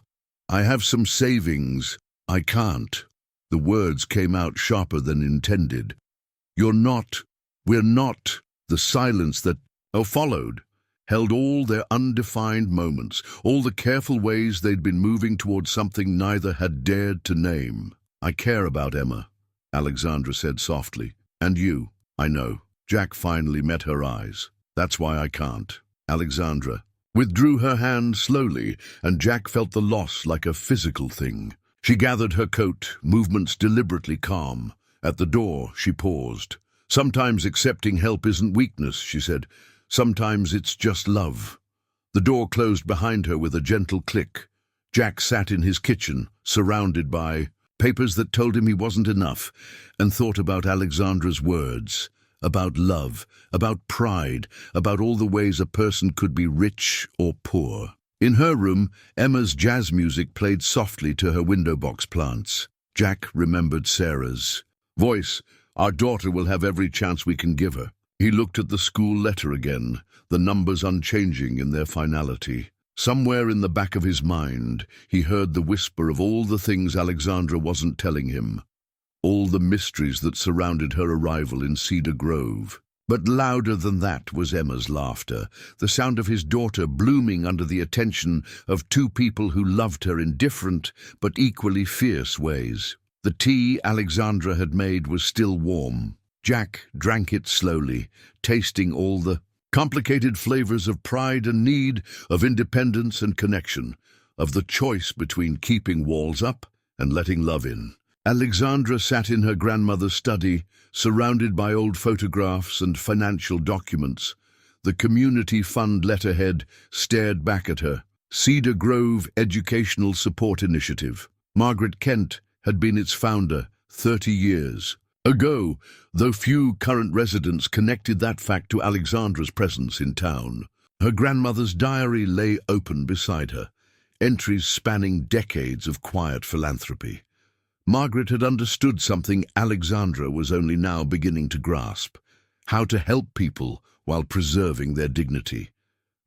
I have some savings." "I can't." The words came out sharper than intended. "You're not. We're not." The silence that followed held all their undefined moments, all the careful ways they'd been moving towards something neither had dared to name. "I care about Emma," Alexandra said softly. "And you, I know." Jack finally met her eyes. "That's why I can't." Alexandra withdrew her hand slowly, and Jack felt the loss like a physical thing. She gathered her coat, movements deliberately calm. At the door, she paused. "Sometimes accepting help isn't weakness," she said. "Sometimes it's just love." The door closed behind her with a gentle click. Jack sat in his kitchen, surrounded by papers that told him he wasn't enough, and thought about Alexandra's words, about love, about pride, about all the ways a person could be rich or poor. In her room, Emma's jazz music played softly to her window box plants. Jack remembered Sarah's voice. "Our daughter will have every chance we can give her." He looked at the school letter again, the numbers unchanging in their finality. Somewhere in the back of his mind, he heard the whisper of all the things Alexandra wasn't telling him, all the mysteries that surrounded her arrival in Cedar Grove. But louder than that was Emma's laughter, the sound of his daughter blooming under the attention of two people who loved her in different but equally fierce ways. The tea Alexandra had made was still warm. Jack drank it slowly, tasting all the complicated flavors of pride and need, of independence and connection, of the choice between keeping walls up and letting love in. Alexandra sat in her grandmother's study, surrounded by old photographs and financial documents. The community fund letterhead stared back at her. Cedar Grove Educational Support Initiative. Margaret Kent had been its founder 30 years ago, though few current residents connected that fact to Alexandra's presence in town. Her grandmother's diary lay open beside her, entries spanning decades of quiet philanthropy. Margaret had understood something Alexandra was only now beginning to grasp: how to help people while preserving their dignity.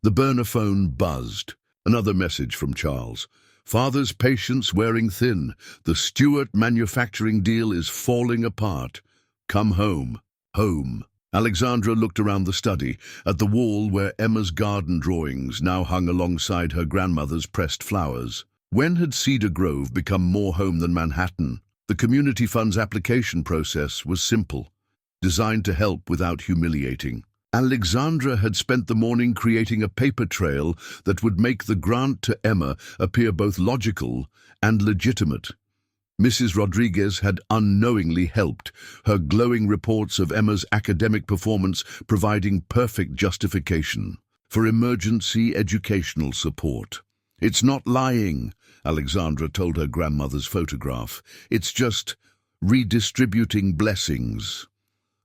The burner phone buzzed. Another message from Charles. "Father's patience wearing thin. The Stewart manufacturing deal is falling apart. Come home." Home. Alexandra looked around the study, at the wall where Emma's garden drawings now hung alongside her grandmother's pressed flowers. When had Cedar Grove become more home than Manhattan? The community fund's application process was simple, designed to help without humiliating. Alexandra had spent the morning creating a paper trail that would make the grant to Emma appear both logical and legitimate. Mrs. Rodriguez had unknowingly helped, her glowing reports of Emma's academic performance providing perfect justification for emergency educational support. "It's not lying," Alexandra told her grandmother's photograph. "It's just redistributing blessings."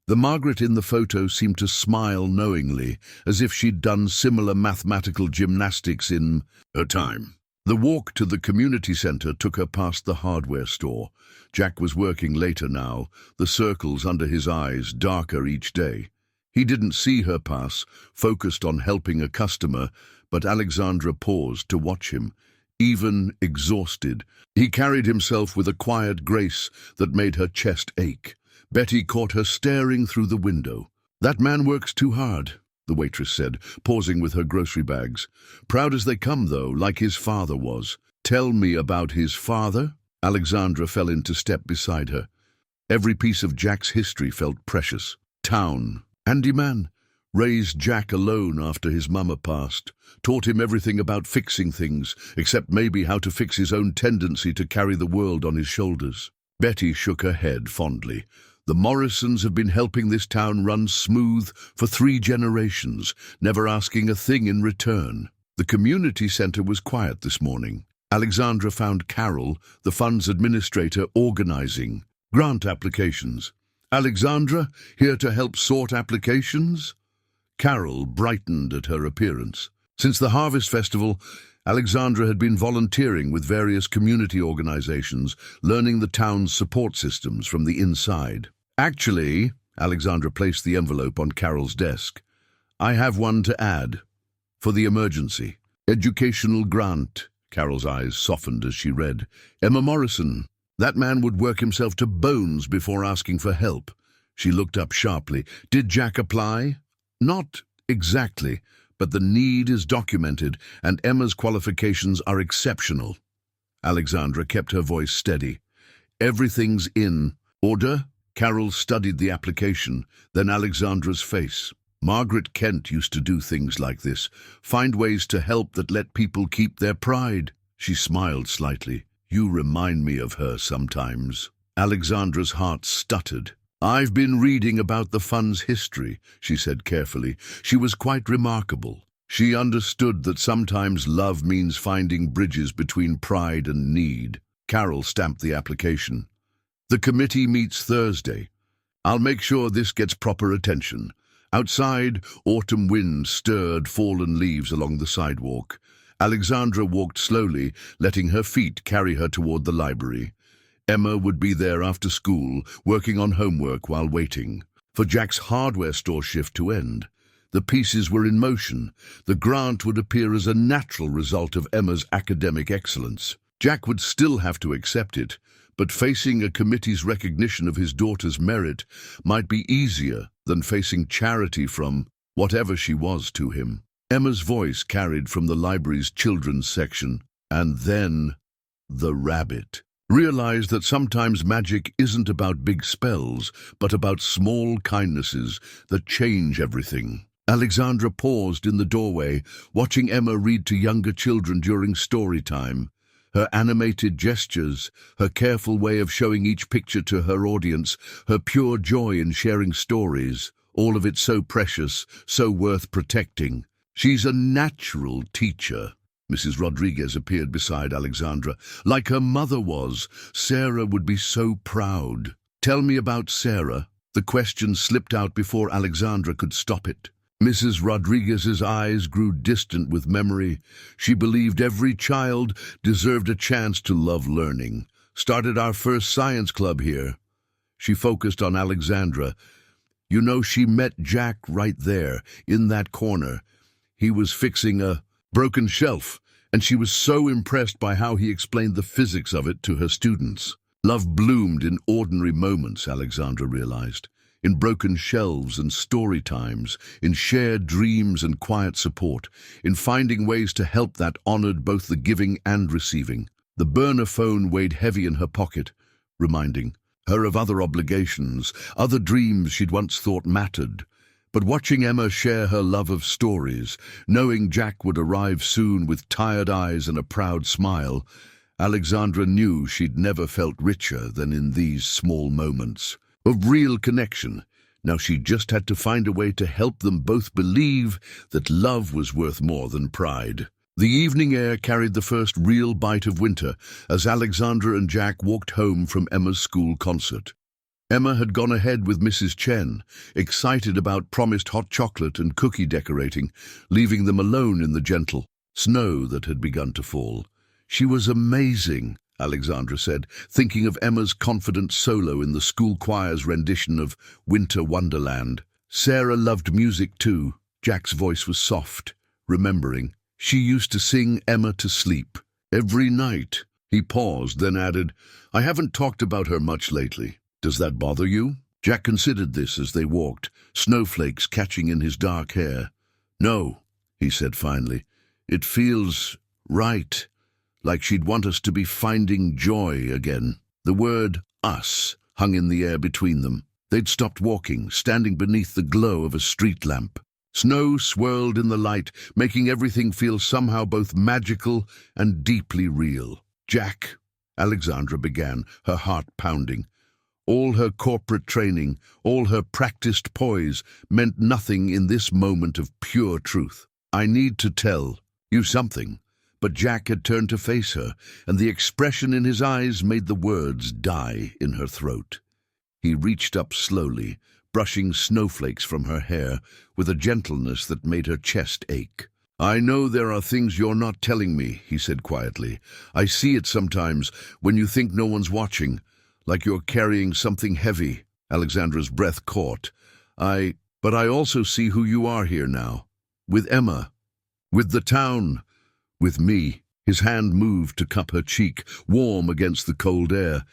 The Margaret in the photo seemed to smile knowingly, as if she'd done similar mathematical gymnastics in her time. The walk to the community center took her past the hardware store. Jack was working later now, the circles under his eyes darker each day. He didn't see her pass, focused on helping a customer, but Alexandra paused to watch him. Even exhausted, he carried himself with a quiet grace that made her chest ache. Betty caught her staring through the window. "That man works too hard," the waitress said, pausing with her grocery bags. "Proud as they come, though, like his father was." Tell me about his father? Alexandra fell into step beside her. Every piece of Jack's history felt precious. Town, handyman, raised Jack alone after his mama passed, taught him everything about fixing things, except maybe how to fix his own tendency to carry the world on his shoulders. Betty shook her head fondly. The Morrisons have been helping this town run smooth for 3 generations, never asking a thing in return. The community center was quiet this morning. Alexandra found Carol, the fund's administrator, organizing grant applications. Alexandra, here to help sort applications? Carol brightened at her appearance. Since the Harvest Festival, Alexandra had been volunteering with various community organizations, learning the town's support systems from the inside. Actually, Alexandra placed the envelope on Carol's desk. I have one to add. For the emergency. Educational grant. Carol's eyes softened as she read. Emma Morrison. That man would work himself to bones before asking for help. She looked up sharply. Did Jack apply? Not exactly, but the need is documented, and Emma's qualifications are exceptional. Alexandra kept her voice steady. Everything's in order? Carol studied the application, then Alexandra's face. Margaret Kent used to do things like this, find ways to help that let people keep their pride. She smiled slightly. You remind me of her sometimes. Alexandra's heart stuttered. I've been reading about the fund's history, she said carefully. She was quite remarkable. She understood that sometimes love means finding bridges between pride and need. Carol stamped the application. The committee meets Thursday. I'll make sure this gets proper attention. Outside, autumn wind stirred fallen leaves along the sidewalk. Alexandra walked slowly, letting her feet carry her toward the library. Emma would be there after school, working on homework while waiting for Jack's hardware store shift to end. The pieces were in motion. The grant would appear as a natural result of Emma's academic excellence. Jack would still have to accept it, but facing a committee's recognition of his daughter's merit might be easier than facing charity from whatever she was to him. Emma's voice carried from the library's children's section, and then the rabbit. Realized that sometimes magic isn't about big spells, but about small kindnesses that change everything. Alexandra paused in the doorway, watching Emma read to younger children during story time. Her animated gestures, her careful way of showing each picture to her audience, her pure joy in sharing stories, all of it so precious, so worth protecting. She's a natural teacher. Mrs. Rodriguez appeared beside Alexandra. Like her mother was, Sarah would be so proud. Tell me about Sarah. The question slipped out before Alexandra could stop it. Mrs. Rodriguez's eyes grew distant with memory. She believed every child deserved a chance to love learning. Started our first science club here. She focused on Alexandra. You know, she met Jack right there, in that corner. He was fixing a broken shelf, and she was so impressed by how he explained the physics of it to her students. Love bloomed in ordinary moments, Alexandra realized. In broken shelves and story times, in shared dreams and quiet support, in finding ways to help that honored both the giving and receiving. The burner phone weighed heavy in her pocket, reminding her of other obligations, other dreams she'd once thought mattered. But watching Emma share her love of stories, knowing Jack would arrive soon with tired eyes and a proud smile, Alexandra knew she'd never felt richer than in these small moments of real connection. Now she just had to find a way to help them both believe that love was worth more than pride. The evening air carried the first real bite of winter as Alexandra and Jack walked home from Emma's school concert. Emma had gone ahead with Mrs. Chen, excited about promised hot chocolate and cookie decorating, leaving them alone in the gentle snow that had begun to fall. She was amazing, Alexandra said, thinking of Emma's confident solo in the school choir's rendition of Winter Wonderland. Sarah loved music too. Jack's voice was soft, remembering. She used to sing Emma to sleep every night. He paused, then added, I haven't talked about her much lately. Does that bother you? Jack considered this as they walked, snowflakes catching in his dark hair. No, he said finally. It feels right. like she'd want us to be finding joy again. The word us hung in the air between them. They'd stopped walking, standing beneath the glow of a street lamp. Snow swirled in the light, making everything feel somehow both magical and deeply real. "Jack," Alexandra began, her heart pounding. All her corporate training, all her practiced poise, meant nothing in this moment of pure truth. "I need to tell you something." But Jack had turned to face her, and the expression in his eyes made the words die in her throat. He reached up slowly, brushing snowflakes from her hair with a gentleness that made her chest ache. "I know there are things you're not telling me," he said quietly. "I see it sometimes when you think no one's watching, like you're carrying something heavy." Alexandra's breath caught. But I also see who you are here now. With Emma. With the town. With me." His hand moved to cup her cheek, warm against the cold air.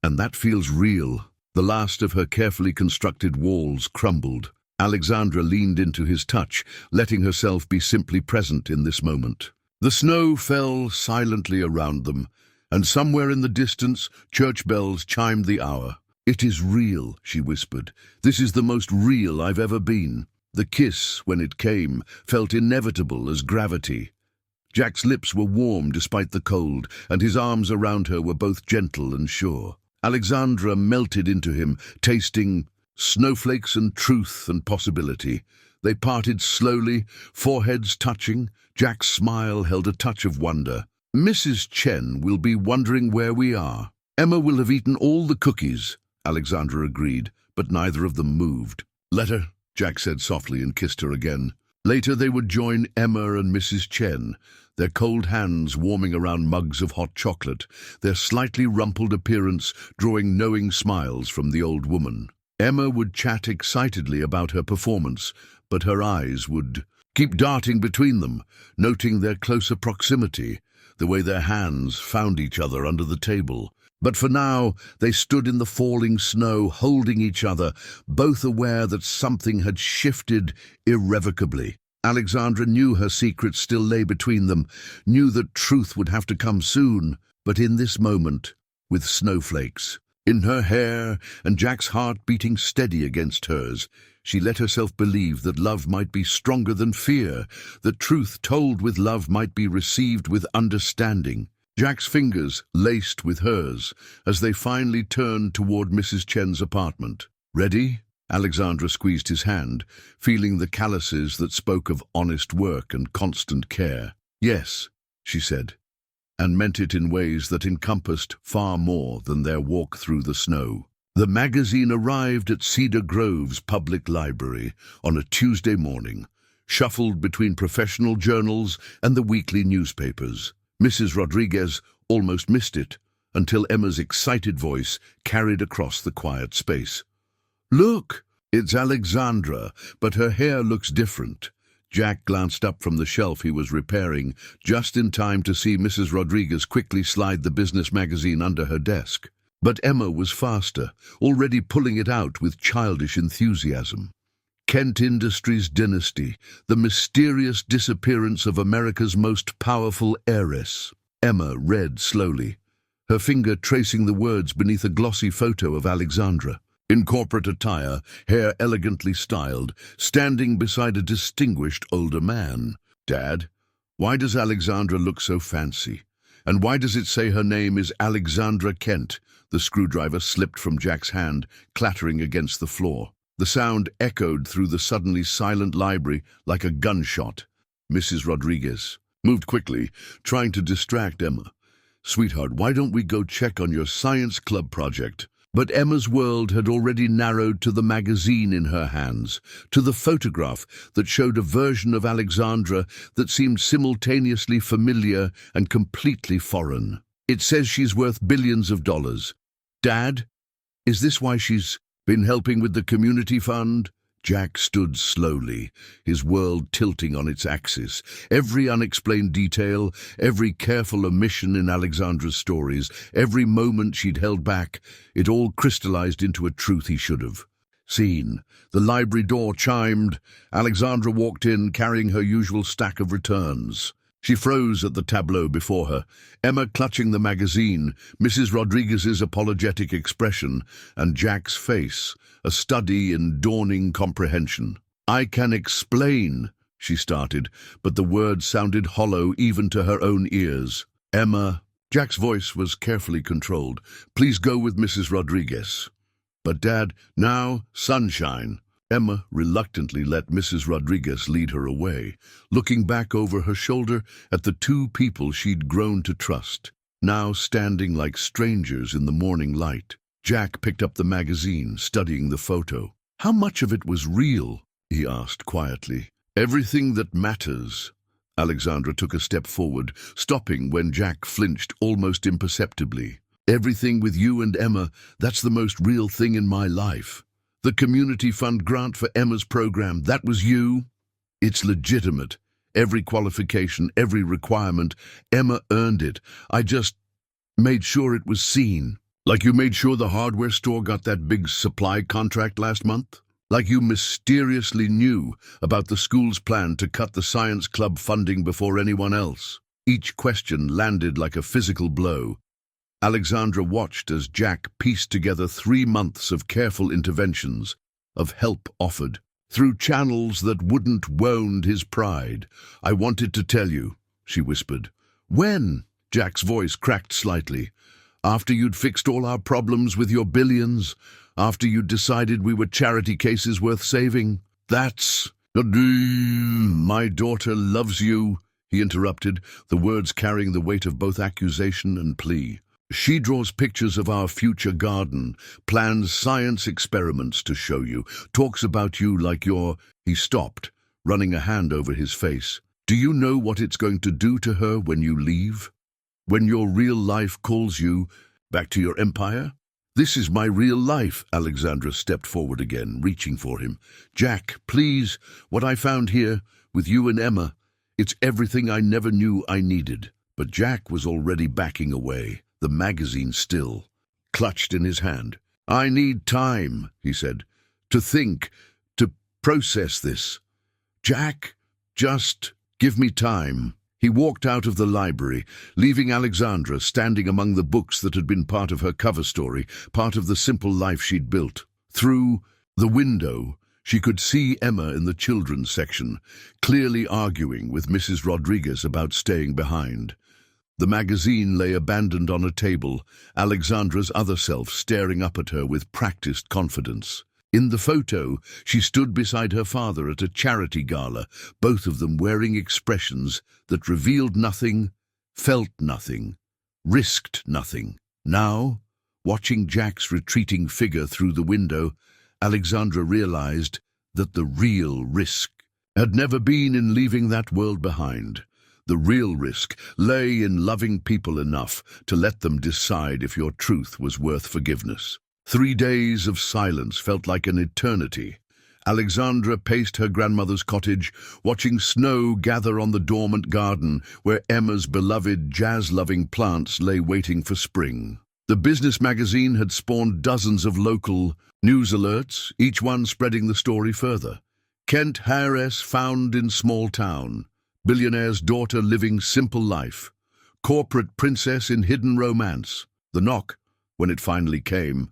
"And that feels real." The last of her carefully constructed walls crumbled. Alexandra leaned into his touch, letting herself be simply present in this moment. The snow fell silently around them, and somewhere in the distance, church bells chimed the hour. "It is real," she whispered. "This is the most real I've ever been." The kiss, when it came, felt inevitable as gravity. Jack's lips were warm despite the cold, and his arms around her were both gentle and sure. Alexandra melted into him, tasting snowflakes and truth and possibility. They parted slowly, foreheads touching. Jack's smile held a touch of wonder. "Mrs. Chen will be wondering where we are. Emma will have eaten all the cookies," Alexandra agreed, but neither of them moved. "Let her," Jack said softly and kissed her again. Later they would join Emma and Mrs. Chen, their cold hands warming around mugs of hot chocolate, their slightly rumpled appearance drawing knowing smiles from the old woman. Emma would chat excitedly about her performance, but her eyes would keep darting between them, noting their closer proximity, the way their hands found each other under the table. But for now, they stood in the falling snow, holding each other, both aware that something had shifted irrevocably. Alexandra knew her secret still lay between them, knew that truth would have to come soon, but in this moment, with snowflakes in her hair and Jack's heart beating steady against hers, she let herself believe that love might be stronger than fear, that truth told with love might be received with understanding. Jack's fingers laced with hers as they finally turned toward Mrs. Chen's apartment. "Ready?" Alexandra squeezed his hand, feeling the calluses that spoke of honest work and constant care. "Yes," she said, and meant it in ways that encompassed far more than their walk through the snow. The magazine arrived at Cedar Grove's public library on a Tuesday morning, shuffled between professional journals and the weekly newspapers. Mrs. Rodriguez almost missed it, until Emma's excited voice carried across the quiet space. "Look, it's Alexandra, but her hair looks different." Jack glanced up from the shelf he was repairing, just in time to see Mrs. Rodriguez quickly slide the business magazine under her desk. But Emma was faster, already pulling it out with childish enthusiasm. Kent Industries Dynasty, the mysterious disappearance of America's most powerful heiress. Emma read slowly, her finger tracing the words beneath a glossy photo of Alexandra. In corporate attire, hair elegantly styled, standing beside a distinguished older man. "Dad, why does Alexandra look so fancy? And why does it say her name is Alexandra Kent?" The screwdriver slipped from Jack's hand, clattering against the floor. The sound echoed through the suddenly silent library like a gunshot. Mrs. Rodriguez moved quickly, trying to distract Emma. "Sweetheart, why don't we go check on your science club project?" But Emma's world had already narrowed to the magazine in her hands, to the photograph that showed a version of Alexandra that seemed simultaneously familiar and completely foreign. "It says she's worth billions of dollars. Dad, is this why she's been helping with the community fund?" Jack stood slowly, his world tilting on its axis. Every unexplained detail, every careful omission in Alexandra's stories, every moment she'd held back, it all crystallized into a truth he should have seen. The library door chimed. Alexandra walked in, carrying her usual stack of returns. She froze at the tableau before her, Emma clutching the magazine, Mrs. Rodriguez's apologetic expression, and Jack's face, a study in dawning comprehension. "I can explain," she started, but the words sounded hollow even to her own ears. "Emma," Jack's voice was carefully controlled, "please go with Mrs. Rodriguez." "But Dad, now, sunshine." Emma reluctantly let Mrs. Rodriguez lead her away, looking back over her shoulder at the two people she'd grown to trust, now standing like strangers in the morning light. Jack picked up the magazine, studying the photo. "How much of it was real?" he asked quietly. "Everything that matters." Alexandra took a step forward, stopping when Jack flinched almost imperceptibly. "Everything with you and Emma, that's the most real thing in my life. The community fund grant for Emma's program, that was you. It's legitimate. Every qualification, every requirement, Emma earned it. I just made sure it was seen. Like you made sure the hardware store got that big supply contract last month? Like you mysteriously knew about the school's plan to cut the science club funding before anyone else." Each question landed like a physical blow. Alexandra watched as Jack pieced together 3 months of careful interventions, of help offered, through channels that wouldn't wound his pride. "I wanted to tell you," she whispered. "When?" Jack's voice cracked slightly. "After you'd fixed all our problems with your billions? After you'd decided we were charity cases worth saving? That's... My daughter loves you," he interrupted, the words carrying the weight of both accusation and plea. "She draws pictures of our future garden, plans science experiments to show you, talks about you like you're—" He stopped, running a hand over his face. "Do you know what it's going to do to her when you leave? When your real life calls you back to your empire?" "This is my real life." Alexandra stepped forward again, reaching for him. "Jack, please, what I found here, with you and Emma, it's everything I never knew I needed." But Jack was already backing away, the magazine still, clutched in his hand. "I need time," he said, "to think, to process this. Jack, just give me time." He walked out of the library, leaving Alexandra standing among the books that had been part of her cover story, part of the simple life she'd built. Through the window, she could see Emma in the children's section, clearly arguing with Mrs. Rodriguez about staying behind. The magazine lay abandoned on a table, Alexandra's other self staring up at her with practiced confidence. In the photo, she stood beside her father at a charity gala, both of them wearing expressions that revealed nothing, felt nothing, risked nothing. Now, watching Jack's retreating figure through the window, Alexandra realized that the real risk had never been in leaving that world behind. The real risk lay in loving people enough to let them decide if your truth was worth forgiveness. 3 days of silence felt like an eternity. Alexandra paced her grandmother's cottage, watching snow gather on the dormant garden where Emma's beloved jazz-loving plants lay waiting for spring. The business magazine had spawned dozens of local news alerts, each one spreading the story further. Kent Heiress found in small town. Billionaire's daughter living simple life. Corporate princess in hidden romance. The knock, when it finally came,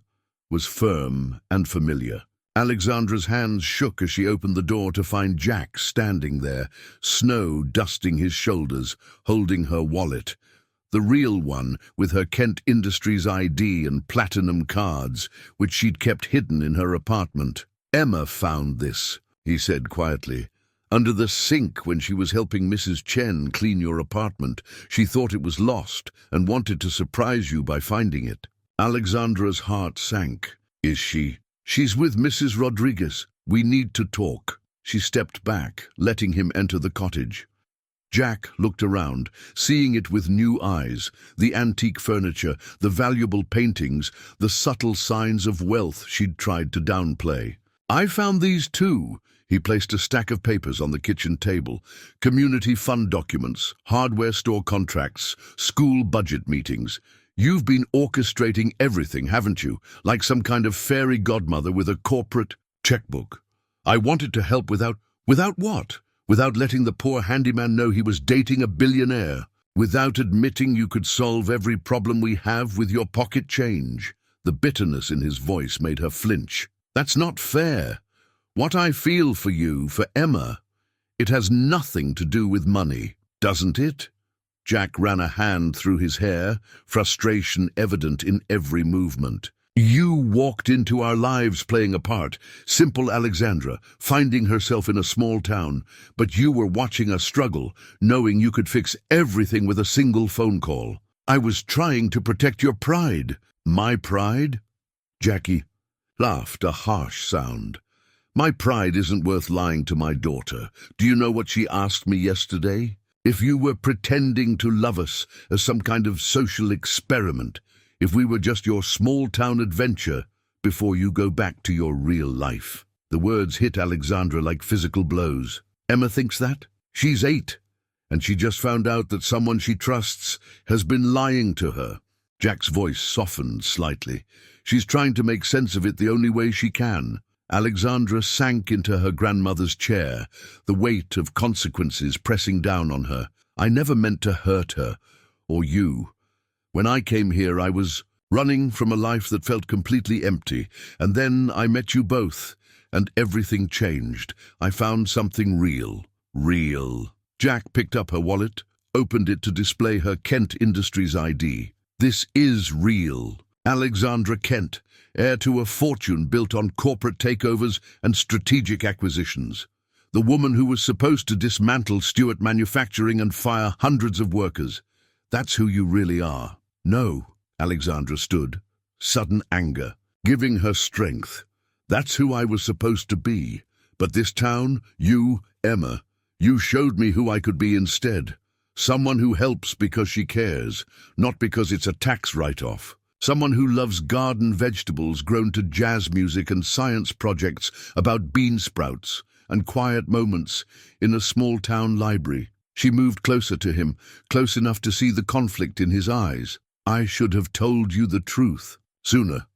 was firm and familiar. Alexandra's hands shook as she opened the door to find Jack standing there, snow dusting his shoulders, holding her wallet. The real one, with her Kent Industries ID and platinum cards, which she'd kept hidden in her apartment. "Emma found this," he said quietly. "Under the sink when she was helping Mrs. Chen clean your apartment. She thought it was lost and wanted to surprise you by finding it." Alexandra's heart sank. "Is she?" "She's with Mrs. Rodriguez. We need to talk." She stepped back, letting him enter the cottage. Jack looked around, seeing it with new eyes, the antique furniture, the valuable paintings, the subtle signs of wealth she'd tried to downplay. "I found these too." He placed a stack of papers on the kitchen table. Community fund documents, hardware store contracts, school budget meetings. "You've been orchestrating everything, haven't you? Like some kind of fairy godmother with a corporate checkbook." "I wanted to help without..." "Without what?" without letting the poor handyman know he was dating a billionaire, without admitting you could solve every problem we have with your pocket change. The bitterness in his voice made her flinch. That's not fair. What I feel for you, for Emma, it has nothing to do with money, doesn't it? Jack ran a hand through his hair, frustration evident in every movement. You walked into our lives playing a part, simple Alexandra, finding herself in a small town, but you were watching us struggle, knowing you could fix everything with a single phone call. I was trying to protect your pride. My pride? Jackie laughed, a harsh sound. My pride isn't worth lying to my daughter. Do you know what she asked me yesterday? If you were pretending to love us as some kind of social experiment, if we were just your small-town adventure before you go back to your real life. The words hit Alexandra like physical blows. Emma thinks that? She's 8, and she just found out that someone she trusts has been lying to her. Jack's voice softened slightly. She's trying to make sense of it the only way she can. Alexandra sank into her grandmother's chair, the weight of consequences pressing down on her. I never meant to hurt her, or you. When I came here, I was running from a life that felt completely empty, and then I met you both, and everything changed. I found something real. Real. Jack picked up her wallet, opened it to display her Kent Industries ID. This is real. Alexandra Kent, heir to a fortune built on corporate takeovers and strategic acquisitions. The woman who was supposed to dismantle Stewart Manufacturing and fire hundreds of workers. That's who you really are. No, Alexandra stood, sudden anger, giving her strength. That's who I was supposed to be. But this town, you, Emma, you showed me who I could be instead. Someone who helps because she cares, not because it's a tax write-off. Someone who loves garden vegetables grown to jazz music and science projects about bean sprouts and quiet moments in a small-town library. She moved closer to him, close enough to see the conflict in his eyes. I should have told you the truth sooner.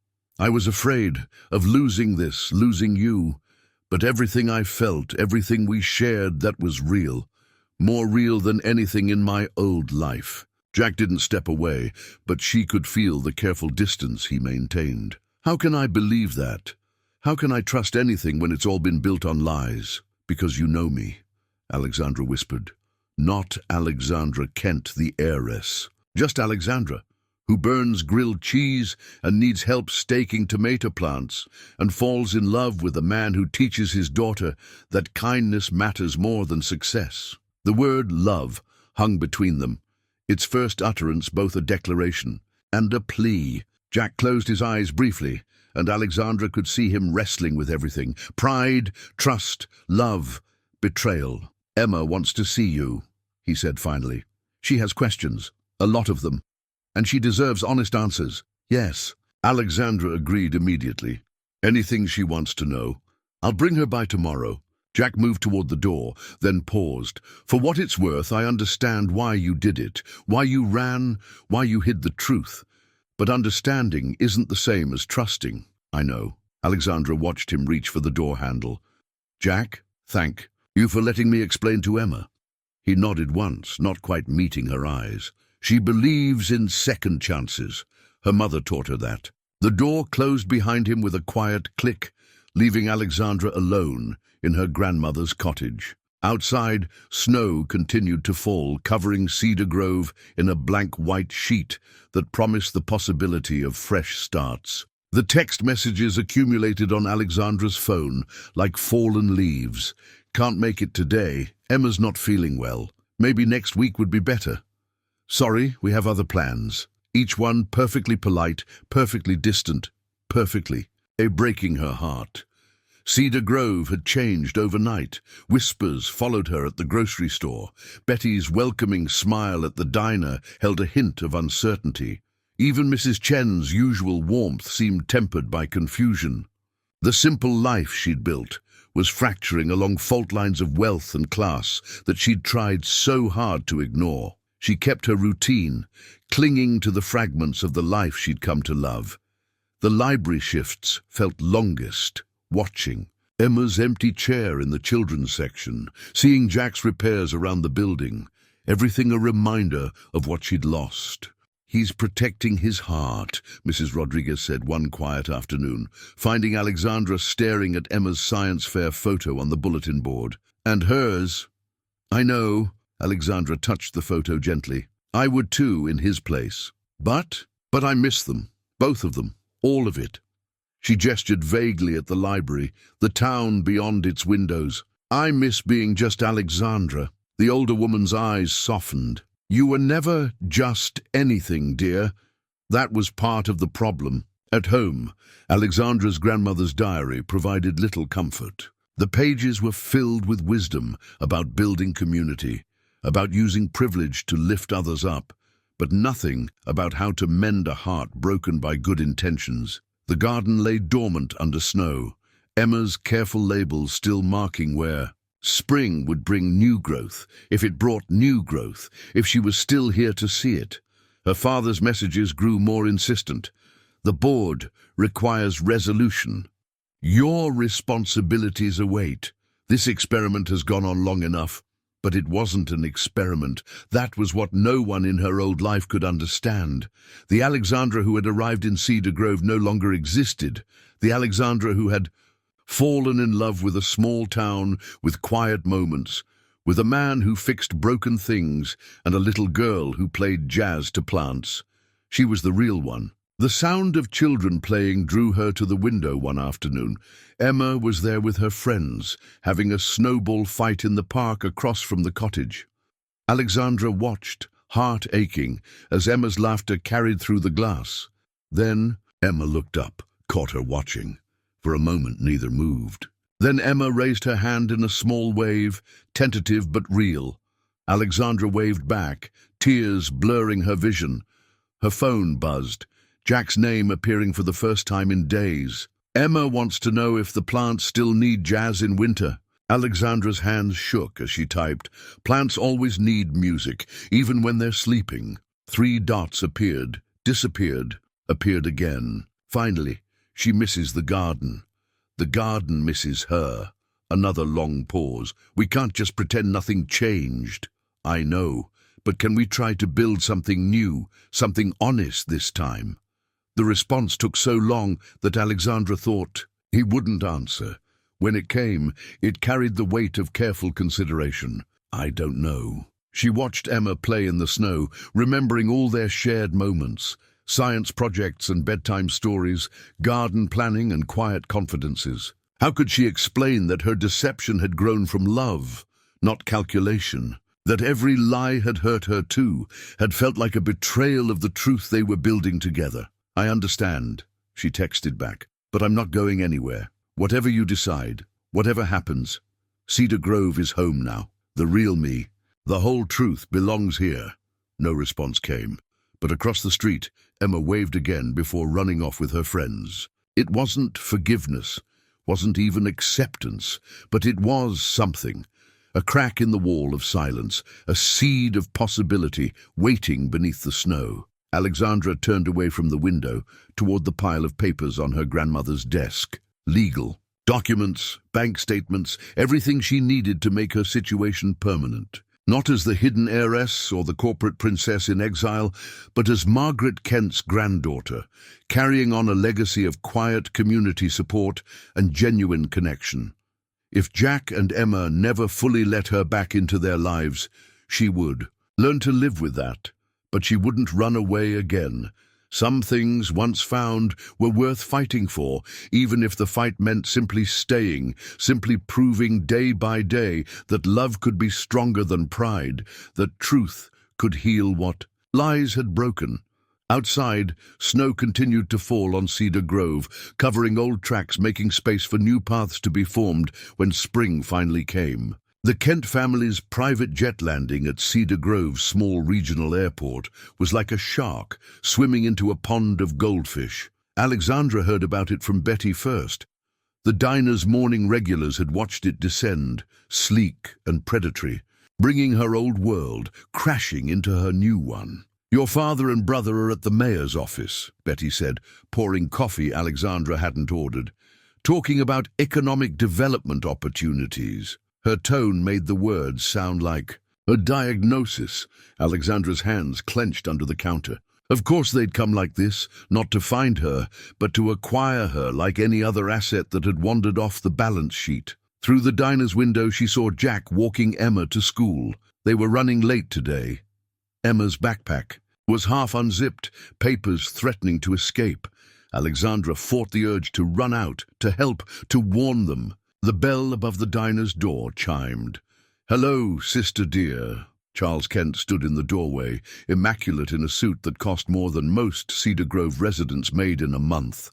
I was afraid of losing this, losing you. But everything I felt, everything we shared, that was real. More real than anything in my old life. Jack didn't step away, but she could feel the careful distance he maintained. How can I believe that? How can I trust anything when it's all been built on lies? Because you know me, Alexandra whispered. Not Alexandra Kent, the heiress. Just Alexandra, who burns grilled cheese and needs help staking tomato plants and falls in love with a man who teaches his daughter that kindness matters more than success. The word love hung between them, its first utterance both a declaration and a plea. Jack closed his eyes briefly, and Alexandra could see him wrestling with everything. Pride, trust, love, betrayal. Emma wants to see you, he said finally. She has questions, a lot of them, and she deserves honest answers. Yes, Alexandra agreed immediately. Anything she wants to know. I'll bring her by tomorrow. Jack moved toward the door, then paused. For what it's worth, I understand why you did it, why you ran, why you hid the truth. But understanding isn't the same as trusting. I know. Alexandra watched him reach for the door handle. Jack, thank you for letting me explain to Emma. He nodded once, not quite meeting her eyes. She believes in second chances. Her mother taught her that. The door closed behind him with a quiet click, leaving Alexandra alone in her grandmother's cottage. Outside, snow continued to fall, covering Cedar Grove in a blank white sheet that promised the possibility of fresh starts. The text messages accumulated on Alexandra's phone like fallen leaves. Can't make it today. Emma's not feeling well. Maybe next week would be better. Sorry, we have other plans. Each one perfectly polite, perfectly distant, perfectly. Breaking her heart. Cedar Grove had changed overnight. Whispers followed her at the grocery store. Betty's welcoming smile at the diner held a hint of uncertainty. Even Mrs. Chen's usual warmth seemed tempered by confusion. The simple life she'd built was fracturing along fault lines of wealth and class that she'd tried so hard to ignore. She kept her routine, clinging to the fragments of the life she'd come to love. The library shifts felt longest, watching. Emma's empty chair in the children's section, seeing Jack's repairs around the building, everything a reminder of what she'd lost. "He's protecting his heart," Mrs. Rodriguez said one quiet afternoon, finding Alexandra staring at Emma's science fair photo on the bulletin board. "And hers." "I know," Alexandra touched the photo gently. "I would too, in his place. But I miss them. Both of them. All of it." She gestured vaguely at the library, the town beyond its windows. "I miss being just Alexandra." The older woman's eyes softened. "You were never just anything, dear. That was part of the problem." At home, Alexandra's grandmother's diary provided little comfort. The pages were filled with wisdom about building community, about using privilege to lift others up, but nothing about how to mend a heart broken by good intentions. The garden lay dormant under snow, Emma's careful labels still marking where. Spring would bring new growth, if it brought new growth, if she was still here to see it. Her father's messages grew more insistent. "The board requires resolution. Your responsibilities await. This experiment has gone on long enough." But it wasn't an experiment. That was what no one in her old life could understand. The Alexandra who had arrived in Cedar Grove no longer existed. The Alexandra who had fallen in love with a small town with quiet moments, with a man who fixed broken things and a little girl who played jazz to plants. She was the real one. The sound of children playing drew her to the window one afternoon. Emma was there with her friends, having a snowball fight in the park across from the cottage. Alexandra watched, heart aching, as Emma's laughter carried through the glass. Then Emma looked up, caught her watching. For a moment neither moved. Then Emma raised her hand in a small wave, tentative but real. Alexandra waved back, tears blurring her vision. Her phone buzzed, Jack's name appearing for the first time in days. "Emma wants to know if the plants still need jazz in winter." Alexandra's hands shook as she typed. "Plants always need music, even when they're sleeping." 3 dots appeared, disappeared, appeared again. Finally, she misses the garden. The garden misses her. Another long pause. "We can't just pretend nothing changed." "I know, but can we try to build something new, something honest this time?" The response took so long that Alexandra thought he wouldn't answer. When it came, it carried the weight of careful consideration. "I don't know." She watched Emma play in the snow, remembering all their shared moments, science projects and bedtime stories, garden planning and quiet confidences. How could she explain that her deception had grown from love, not calculation? That every lie had hurt her too, had felt like a betrayal of the truth they were building together. "I understand," she texted back, "but I'm not going anywhere. Whatever you decide, whatever happens, Cedar Grove is home now. The real me, the whole truth belongs here." No response came, but across the street, Emma waved again before running off with her friends. It wasn't forgiveness, wasn't even acceptance, but it was something. A crack in the wall of silence, a seed of possibility waiting beneath the snow. Alexandra turned away from the window, toward the pile of papers on her grandmother's desk. Legal. Documents, bank statements, everything she needed to make her situation permanent. Not as the hidden heiress or the corporate princess in exile, but as Margaret Kent's granddaughter, carrying on a legacy of quiet community support and genuine connection. If Jack and Emma never fully let her back into their lives, she would learn to live with that. But she wouldn't run away again. Some things, once found, were worth fighting for, even if the fight meant simply staying, simply proving day by day that love could be stronger than pride, that truth could heal what lies had broken. Outside, snow continued to fall on Cedar Grove, covering old tracks, making space for new paths to be formed when spring finally came. The Kent family's private jet landing at Cedar Grove's small regional airport was like a shark swimming into a pond of goldfish. Alexandra heard about it from Betty first. The diner's morning regulars had watched it descend, sleek and predatory, bringing her old world crashing into her new one. "Your father and brother are at the mayor's office," Betty said, pouring coffee Alexandra hadn't ordered. talking about economic development opportunities. Her tone made the words sound like a diagnosis. Alexandra's hands clenched under the counter. Of course they'd come like this, not to find her, but to acquire her like any other asset that had wandered off the balance sheet. Through the diner's window she saw Jack walking Emma to school. They were running late today. Emma's backpack was half unzipped, papers threatening to escape. Alexandra fought the urge to run out, to help, to warn them. The bell above the diner's door chimed. "Hello, sister dear." Charles Kent stood in the doorway, immaculate in a suit that cost more than most Cedar Grove residents made in a month.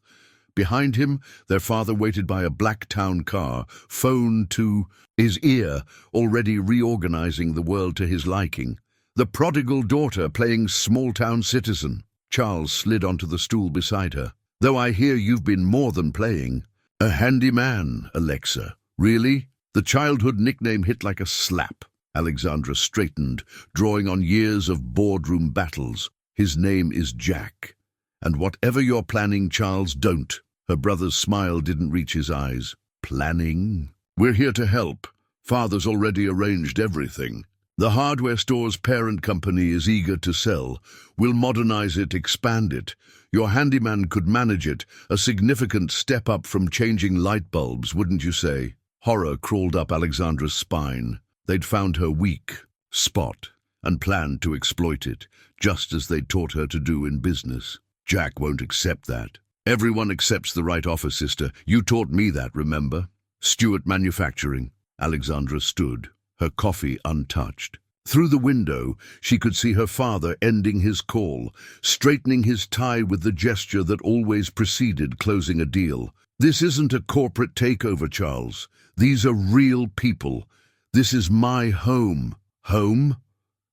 Behind him, their father waited by a black town car, phone to his ear, already reorganizing the world to his liking. The prodigal daughter playing small-town citizen. Charles slid onto the stool beside her. "Though I hear you've been more than playing." "A handyman, Alexa." "Really?" The childhood nickname hit like a slap. Alexandra straightened, drawing on years of boardroom battles. "His name is Jack. And whatever you're planning, Charles, don't." Her brother's smile didn't reach his eyes. "Planning? We're here to help. Father's already arranged everything. The hardware store's parent company is eager to sell. We'll modernize it, expand it. Your handyman could manage it, a significant step up from changing light bulbs, wouldn't you say?" Horror crawled up Alexandra's spine. They'd found her weak spot and planned to exploit it, just as they'd taught her to do in business. "Jack won't accept that." "Everyone accepts the right offer, sister. You taught me that, remember?" "Stewart Manufacturing." Alexandra stood, her coffee untouched. Through the window, she could see her father ending his call, straightening his tie with the gesture that always preceded closing a deal. "This isn't a corporate takeover, Charles. These are real people. This is my home." "Home?"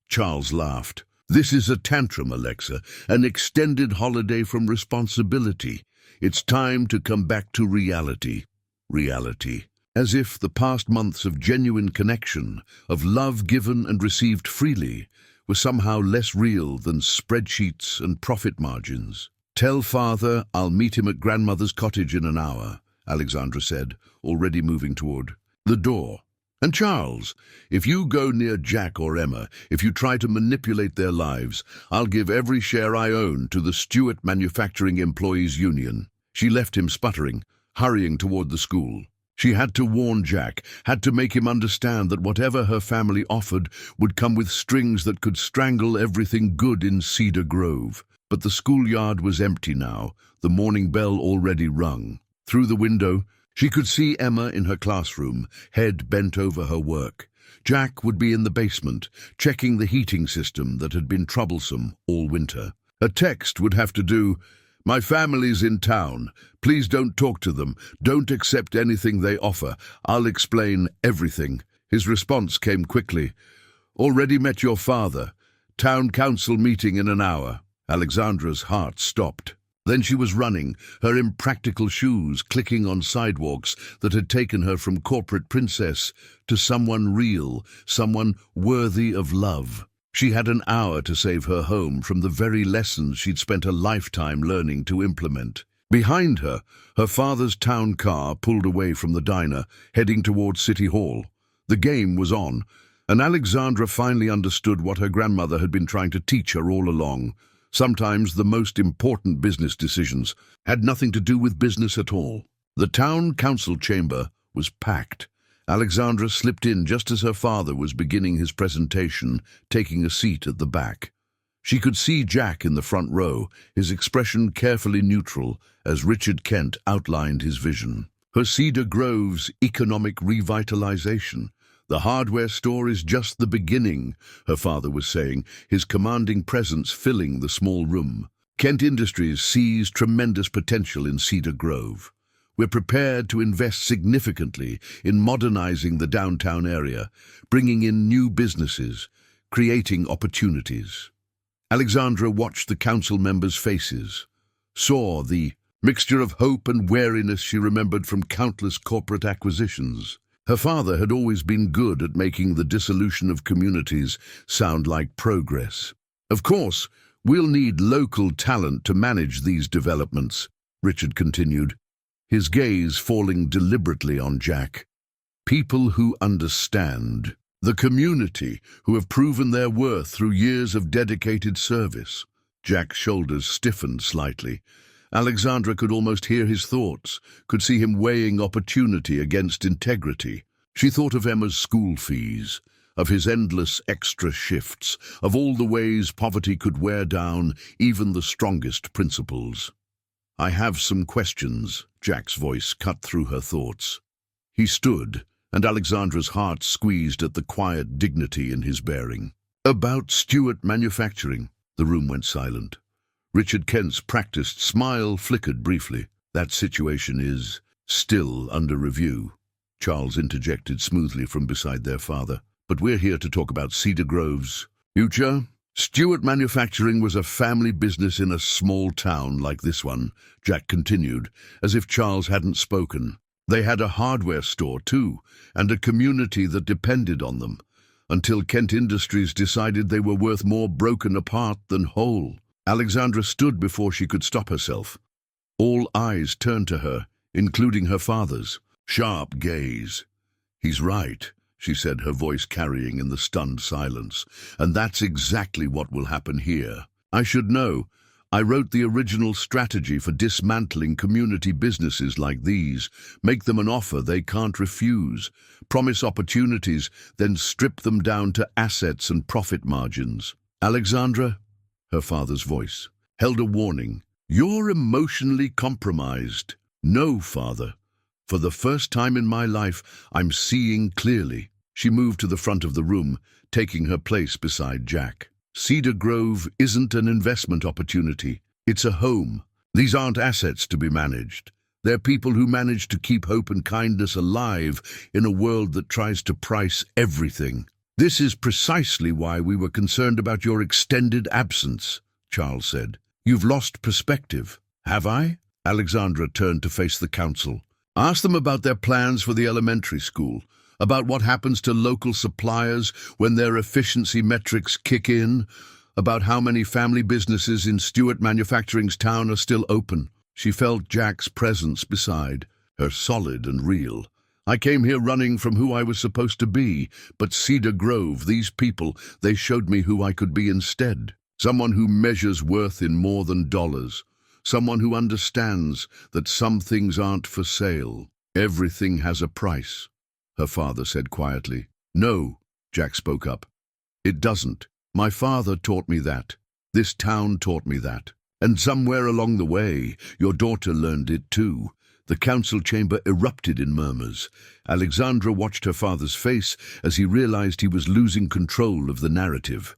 Charles laughed. "This is a tantrum, Alexa, an extended holiday from responsibility. It's time to come back to reality." Reality. As if the past months of genuine connection, of love given and received freely, were somehow less real than spreadsheets and profit margins. "Tell father I'll meet him at grandmother's cottage in an hour," Alexandra said, already moving toward the door. "And Charles, if you go near Jack or Emma, if you try to manipulate their lives, I'll give every share I own to the Stewart Manufacturing Employees Union." She left him sputtering, hurrying toward the school. She had to warn Jack, had to make him understand that whatever her family offered would come with strings that could strangle everything good in Cedar Grove. But the schoolyard was empty now, the morning bell already rung. Through the window, she could see Emma in her classroom, head bent over her work. Jack would be in the basement, checking the heating system that had been troublesome all winter. A text would have to do, "My family's in town. Please don't talk to them. Don't accept anything they offer. I'll explain everything." His response came quickly. "Already met your father. Town council meeting in an hour." Alexandra's heart stopped. Then she was running, her impractical shoes clicking on sidewalks that had taken her from corporate princess to someone real, someone worthy of love. She had an hour to save her home from the very lessons she'd spent a lifetime learning to implement. Behind her, her father's town car pulled away from the diner, heading towards City Hall. The game was on, and Alexandra finally understood what her grandmother had been trying to teach her all along. Sometimes the most important business decisions had nothing to do with business at all. The town council chamber was packed. Alexandra slipped in just as her father was beginning his presentation, taking a seat at the back. She could see Jack in the front row, his expression carefully neutral as Richard Kent outlined his vision. Her Cedar Grove's economic revitalization. "The hardware store is just the beginning," her father was saying, his commanding presence filling the small room. "Kent Industries sees tremendous potential in Cedar Grove. We're prepared to invest significantly in modernizing the downtown area, bringing in new businesses, creating opportunities." Alexandra watched the council members' faces, saw the mixture of hope and wariness she remembered from countless corporate acquisitions. Her father had always been good at making the dissolution of communities sound like progress. "Of course, we'll need local talent to manage these developments," Richard continued. his gaze falling deliberately on Jack. People who understand. The community who have proven their worth through years of dedicated service. Jack's shoulders stiffened slightly. Alexandra could almost hear his thoughts, could see him weighing opportunity against integrity. She thought of Emma's school fees, of his endless extra shifts, of all the ways poverty could wear down even the strongest principles. "I have some questions," Jack's voice cut through her thoughts. He stood, and Alexandra's heart squeezed at the quiet dignity in his bearing. "About Stewart Manufacturing." The room went silent. Richard Kent's practiced smile flickered briefly. "That situation is still under review," Charles interjected smoothly from beside their father. "But we're here to talk about Cedar Grove's future." "Stewart Manufacturing was a family business in a small town like this one," Jack continued, as if Charles hadn't spoken. "They had a hardware store, too, and a community that depended on them, until Kent Industries decided they were worth more broken apart than whole." Alexandra stood before she could stop herself. All eyes turned to her, including her father's. Sharp gaze. "He's right," she said, her voice carrying in the stunned silence. "And that's exactly what will happen here. I should know. I wrote the original strategy for dismantling community businesses like these. Make them an offer they can't refuse. Promise opportunities, then strip them down to assets and profit margins." "Alexandra," her father's voice held a warning. "You're emotionally compromised." "No, father. For the first time in my life, I'm seeing clearly." She moved to the front of the room, taking her place beside Jack. "Cedar Grove isn't an investment opportunity. It's a home. These aren't assets to be managed. They're people who manage to keep hope and kindness alive in a world that tries to price everything." "This is precisely why we were concerned about your extended absence," Charles said. "You've lost perspective." "Have I?" Alexandra turned to face the council. "Ask them about their plans for the elementary school, about what happens to local suppliers when their efficiency metrics kick in, about how many family businesses in Stewart Manufacturing's town are still open." She felt Jack's presence beside her, solid and real. "I came here running from who I was supposed to be, but Cedar Grove, these people, they showed me who I could be instead. Someone who measures worth in more than dollars. Someone who understands that some things aren't for sale. Everything has a price," her father said quietly. "No," Jack spoke up. "It doesn't. My father taught me that. This town taught me that. And somewhere along the way, your daughter learned it too." The council chamber erupted in murmurs. Alexandra watched her father's face as he realized he was losing control of the narrative.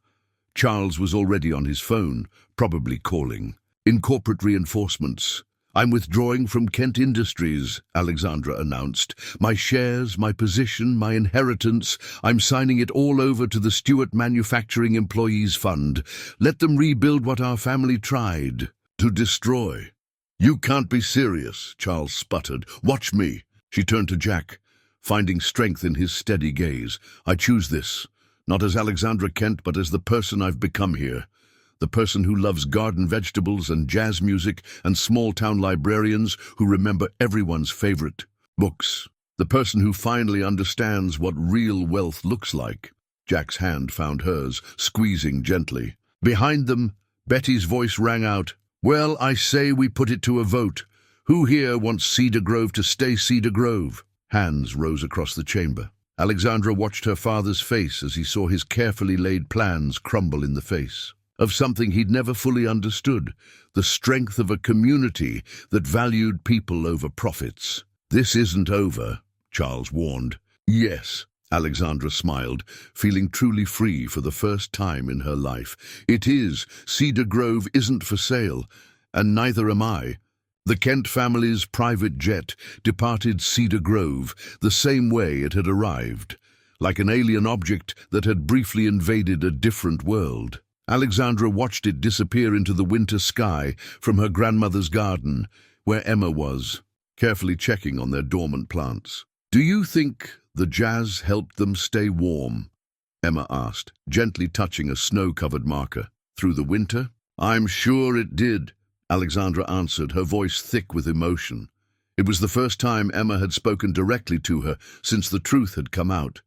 Charles was already on his phone, probably calling. "In corporate reinforcements. I'm withdrawing from Kent Industries," Alexandra announced. "My shares, my position, my inheritance, I'm signing it all over to the Stewart Manufacturing Employees Fund. Let them rebuild what our family tried to destroy." "You can't be serious," Charles sputtered. "Watch me." She turned to Jack, finding strength in his steady gaze. "I choose this, not as Alexandra Kent, but as the person I've become here. The person who loves garden vegetables and jazz music and small-town librarians who remember everyone's favorite books. The person who finally understands what real wealth looks like." Jack's hand found hers, squeezing gently. Behind them, Betty's voice rang out. "Well, I say we put it to a vote. Who here wants Cedar Grove to stay Cedar Grove?" Hands rose across the chamber. Alexandra watched her father's face as he saw his carefully laid plans crumble in the face of something he'd never fully understood, the strength of a community that valued people over profits. "This isn't over," Charles warned. "Yes," Alexandra smiled, feeling truly free for the first time in her life. "It is. Cedar Grove isn't for sale, and neither am I." The Kent family's private jet departed Cedar Grove the same way it had arrived, like an alien object that had briefly invaded a different world. Alexandra watched it disappear into the winter sky from her grandmother's garden, where Emma was, carefully checking on their dormant plants. "Do you think the jazz helped them stay warm?" Emma asked, gently touching a snow-covered marker. "Through the winter?" "I'm sure it did," Alexandra answered, her voice thick with emotion. It was the first time Emma had spoken directly to her since the truth had come out.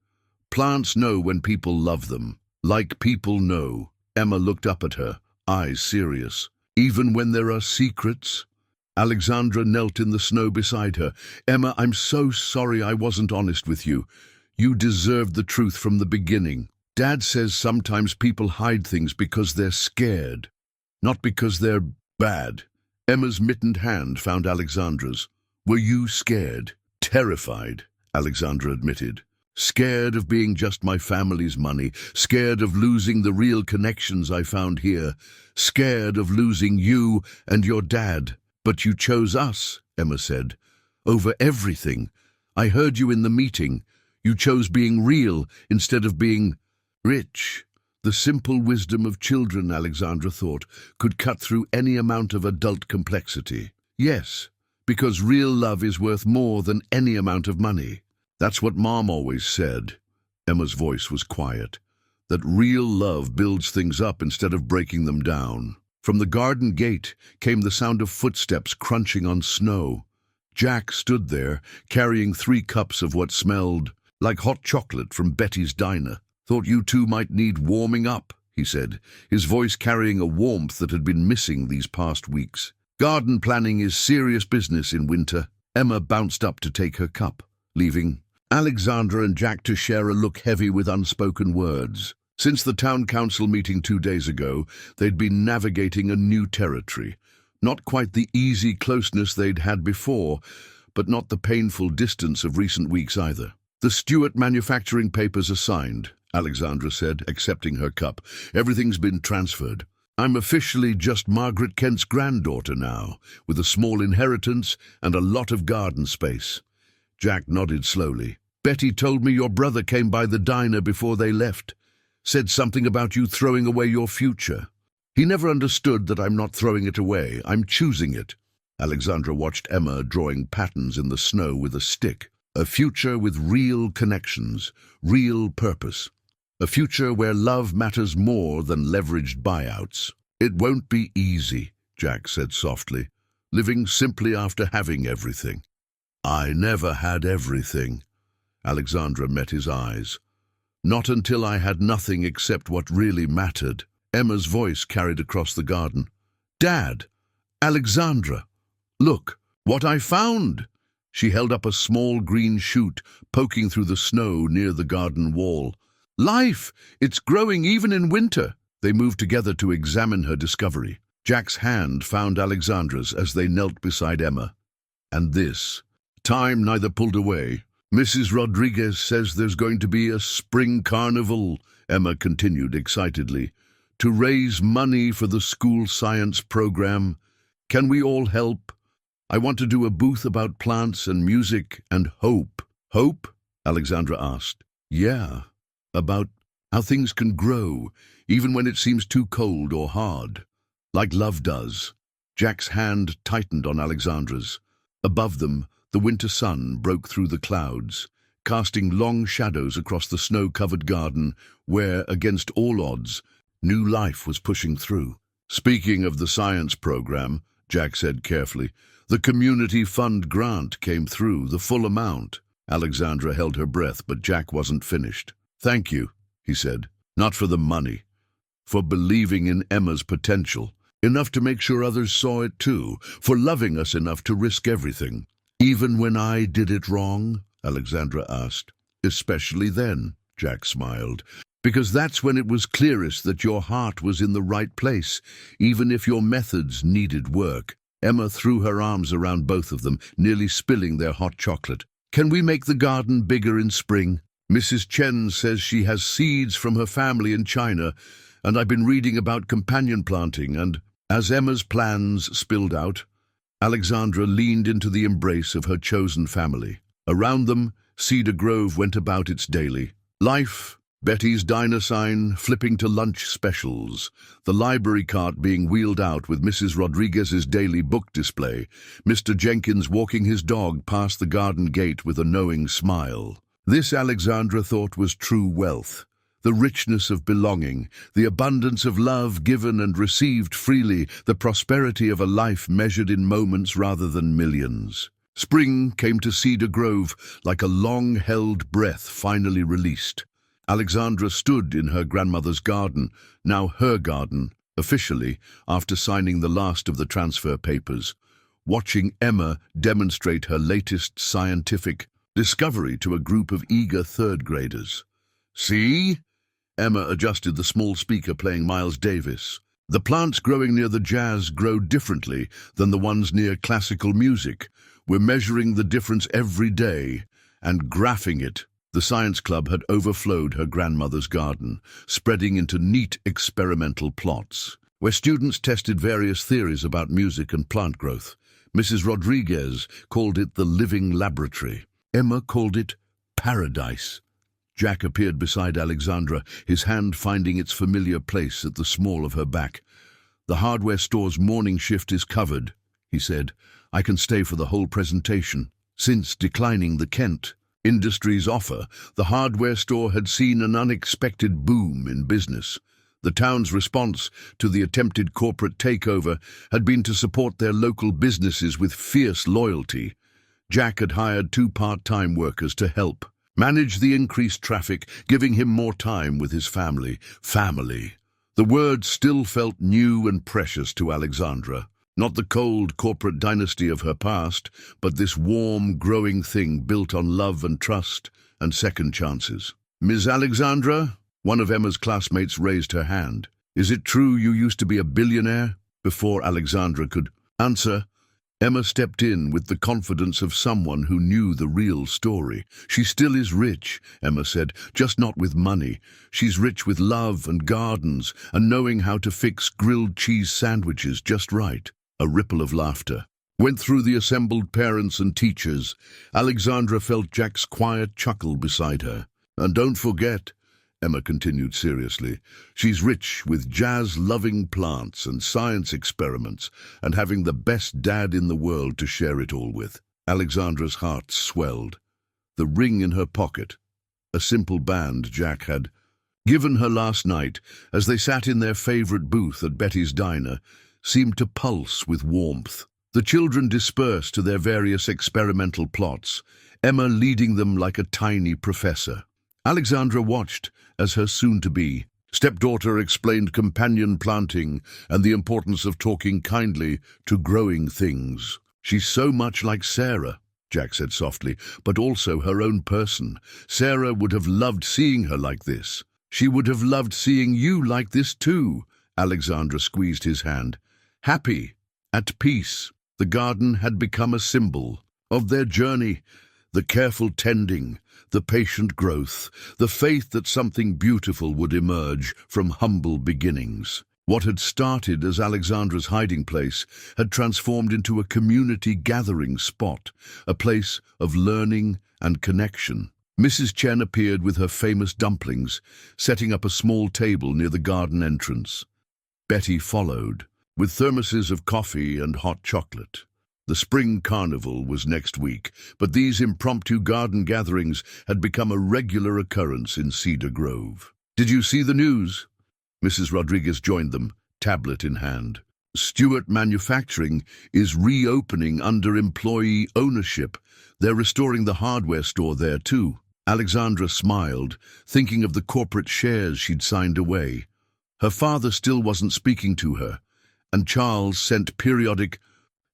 Plants know when people love them. Like people know. Emma looked up at her, eyes serious. Even when there are secrets? Alexandra knelt in the snow beside her. Emma, I'm so sorry I wasn't honest with you. You deserved the truth from the beginning. Dad says sometimes people hide things because they're scared, not because they're bad. Emma's mittened hand found Alexandra's. Were you scared? Terrified, Alexandra admitted. Scared of being just my family's money, scared of losing the real connections I found here, scared of losing you and your dad. But you chose us, Emma said, over everything. I heard you in the meeting. You chose being real instead of being rich. The simple wisdom of children, Alexandra thought, could cut through any amount of adult complexity. Yes, because real love is worth more than any amount of money. That's what Mom always said. Emma's voice was quiet. That real love builds things up instead of breaking them down. From the garden gate came the sound of footsteps crunching on snow. Jack stood there, carrying 3 cups of what smelled like hot chocolate from Betty's diner. Thought you two might need warming up, he said, his voice carrying a warmth that had been missing these past weeks. Garden planning is serious business in winter. Emma bounced up to take her cup, leaving Alexandra and Jack to share a look heavy with unspoken words. Since the town council meeting 2 days ago, they'd been navigating a new territory. Not quite the easy closeness they'd had before, but not the painful distance of recent weeks either. The Stewart manufacturing papers are signed, Alexandra said, accepting her cup. Everything's been transferred. I'm officially just Margaret Kent's granddaughter now, with a small inheritance and a lot of garden space. Jack nodded slowly. Betty told me your brother came by the diner before they left. Said something about you throwing away your future. He never understood that I'm not throwing it away. I'm choosing it. Alexandra watched Emma drawing patterns in the snow with a stick. A future with real connections, real purpose. A future where love matters more than leveraged buyouts. It won't be easy, Jack said softly, living simply after having everything. I never had everything. Alexandra met his eyes. Not until I had nothing except what really mattered. Emma's voice carried across the garden. Dad! Alexandra! Look, what I found! She held up a small green shoot poking through the snow near the garden wall. Life! It's growing even in winter! They moved together to examine her discovery. Jack's hand found Alexandra's as they knelt beside Emma. And this. Time neither pulled away. Mrs. Rodriguez says there's going to be a spring carnival, Emma continued excitedly, to raise money for the school science program. Can we all help? I want to do a booth about plants and music and hope. Hope? Alexandra asked. Yeah, about how things can grow, even when it seems too cold or hard. Like love does. Jack's hand tightened on Alexandra's. Above them, the winter sun broke through the clouds, casting long shadows across the snow-covered garden where, against all odds, new life was pushing through. Speaking of the science program, Jack said carefully, the community fund grant came through, the full amount. Alexandra held her breath, but Jack wasn't finished. Thank you, he said, not for the money, for believing in Emma's potential, enough to make sure others saw it too, for loving us enough to risk everything. Even when I did it wrong? Alexandra asked. Especially then, Jack smiled, because that's when it was clearest that your heart was in the right place, even if your methods needed work. Emma threw her arms around both of them, nearly spilling their hot chocolate. Can we make the garden bigger in spring? Mrs. Chen says she has seeds from her family in China, and I've been reading about companion planting, and as Emma's plans spilled out, Alexandra leaned into the embrace of her chosen family. Around them, Cedar Grove went about its daily life. Betty's diner sign flipping to lunch specials, the library cart being wheeled out with Mrs. Rodriguez's daily book display, Mr. Jenkins walking his dog past the garden gate with a knowing smile. This, Alexandra thought, was true wealth. The richness of belonging, the abundance of love given and received freely, the prosperity of a life measured in moments rather than millions. Spring came to Cedar Grove like a long-held breath finally released. Alexandra stood in her grandmother's garden, now her garden, officially, after signing the last of the transfer papers, watching Emma demonstrate her latest scientific discovery to a group of eager third-graders. "See?" Emma adjusted the small speaker playing Miles Davis. "The plants growing near the jazz grow differently than the ones near classical music. We're measuring the difference every day and graphing it." The science club had overflowed her grandmother's garden, spreading into neat experimental plots, where students tested various theories about music and plant growth. Mrs. Rodriguez called it the living laboratory. Emma called it paradise. Jack appeared beside Alexandra, his hand finding its familiar place at the small of her back. "The hardware store's morning shift is covered," he said. "I can stay for the whole presentation." Since declining the Kent Industries offer, the hardware store had seen an unexpected boom in business. The town's response to the attempted corporate takeover had been to support their local businesses with fierce loyalty. Jack had hired 2 part-time workers to help manage the increased traffic, giving him more time with his family. Family. The word still felt new and precious to Alexandra. Not the cold corporate dynasty of her past, but this warm, growing thing built on love and trust and second chances. "Miss Alexandra?" One of Emma's classmates raised her hand. "Is it true you used to be a billionaire?" Before Alexandra could answer, Emma stepped in with the confidence of someone who knew the real story. "She still is rich," Emma said, "just not with money. She's rich with love and gardens and knowing how to fix grilled cheese sandwiches just right." A ripple of laughter went through the assembled parents and teachers. Alexandra felt Jack's quiet chuckle beside her. "And don't forget," Emma continued seriously, "she's rich with jazz-loving plants and science experiments and having the best dad in the world to share it all with." Alexandra's heart swelled. The ring in her pocket, a simple band Jack had given her last night as they sat in their favorite booth at Betty's Diner, seemed to pulse with warmth. The children dispersed to their various experimental plots, Emma leading them like a tiny professor. Alexandra watched as her soon-to-be stepdaughter explained companion planting and the importance of talking kindly to growing things. "She's so much like Sarah," Jack said softly, "but also her own person. Sarah would have loved seeing her like this. She would have loved seeing you like this too." Alexandra squeezed his hand. Happy, at peace. The garden had become a symbol of their journey, the careful tending, the patient growth, the faith that something beautiful would emerge from humble beginnings. What had started as Alexandra's hiding place had transformed into a community gathering spot, a place of learning and connection. Mrs. Chen appeared with her famous dumplings, setting up a small table near the garden entrance. Betty followed, with thermoses of coffee and hot chocolate. The spring carnival was next week, but these impromptu garden gatherings had become a regular occurrence in Cedar Grove. "Did you see the news?" Mrs. Rodriguez joined them, tablet in hand. "Stewart Manufacturing is reopening under employee ownership. They're restoring the hardware store there too." Alexandra smiled, thinking of the corporate shares she'd signed away. Her father still wasn't speaking to her, and Charles sent periodic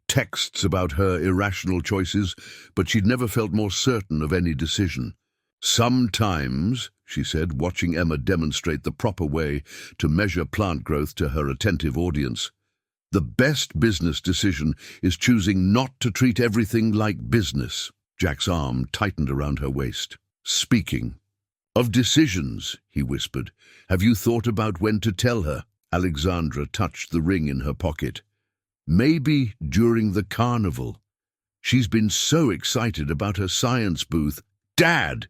texts about her irrational choices, but she'd never felt more certain of any decision. "Sometimes," she said, watching Emma demonstrate the proper way to measure plant growth to her attentive audience, "the best business decision is choosing not to treat everything like business." Jack's arm tightened around her waist. "Speaking of decisions," he whispered, "have you thought about when to tell her?" Alexandra touched the ring in her pocket. "Maybe during the carnival. She's been so excited about her science booth." "Dad!"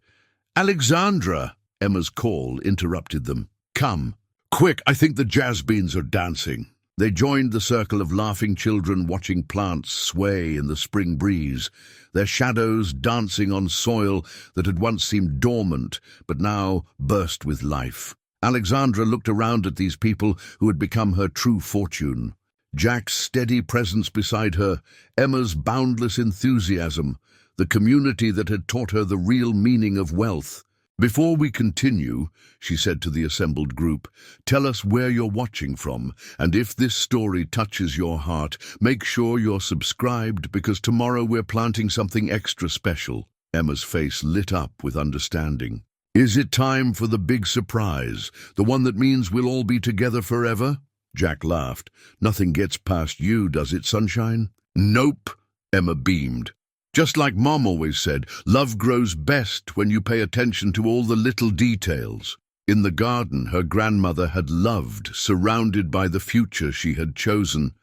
"Alexandra!" Emma's call interrupted them. "Come, quick, I think the jazz beans are dancing." They joined the circle of laughing children watching plants sway in the spring breeze, their shadows dancing on soil that had once seemed dormant but now burst with life. Alexandra looked around at these people who had become her true fortune. Jack's steady presence beside her, Emma's boundless enthusiasm, the community that had taught her the real meaning of wealth. "Before we continue," she said to the assembled group, "tell us where you're watching from, and if this story touches your heart, make sure you're subscribed because tomorrow we're planting something extra special." Emma's face lit up with understanding. "Is it time for the big surprise, the one that means we'll all be together forever?" Jack laughed. "Nothing gets past you, does it, sunshine?" "Nope," Emma beamed. "Just like Mom always said, love grows best when you pay attention to all the little details." In the garden her grandmother had loved, surrounded by the future she had chosen.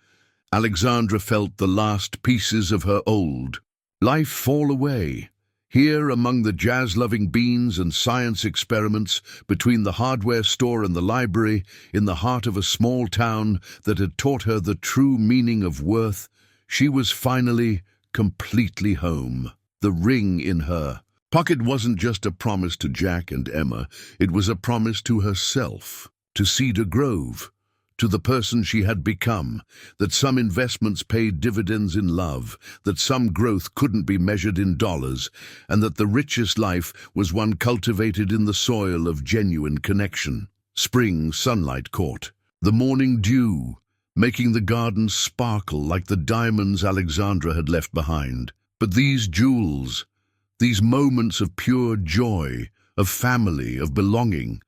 Alexandra felt the last pieces of her old life fall away. Here, among the jazz-loving beans and science experiments, between the hardware store and the library, in the heart of a small town that had taught her the true meaning of worth, she was finally completely home. The ring in her pocket wasn't just a promise to Jack and Emma, it was a promise to herself, to Cedar Grove, to the person she had become, that some investments paid dividends in love, that some growth couldn't be measured in dollars, and that the richest life was one cultivated in the soil of genuine connection. Spring sunlight caught the morning dew, making the garden sparkle like the diamonds Alexandra had left behind. But these jewels, these moments of pure joy, of family, of belonging,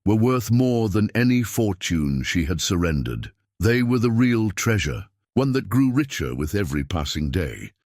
were worth more than any fortune she had surrendered. They were the real treasure, one that grew richer with every passing day.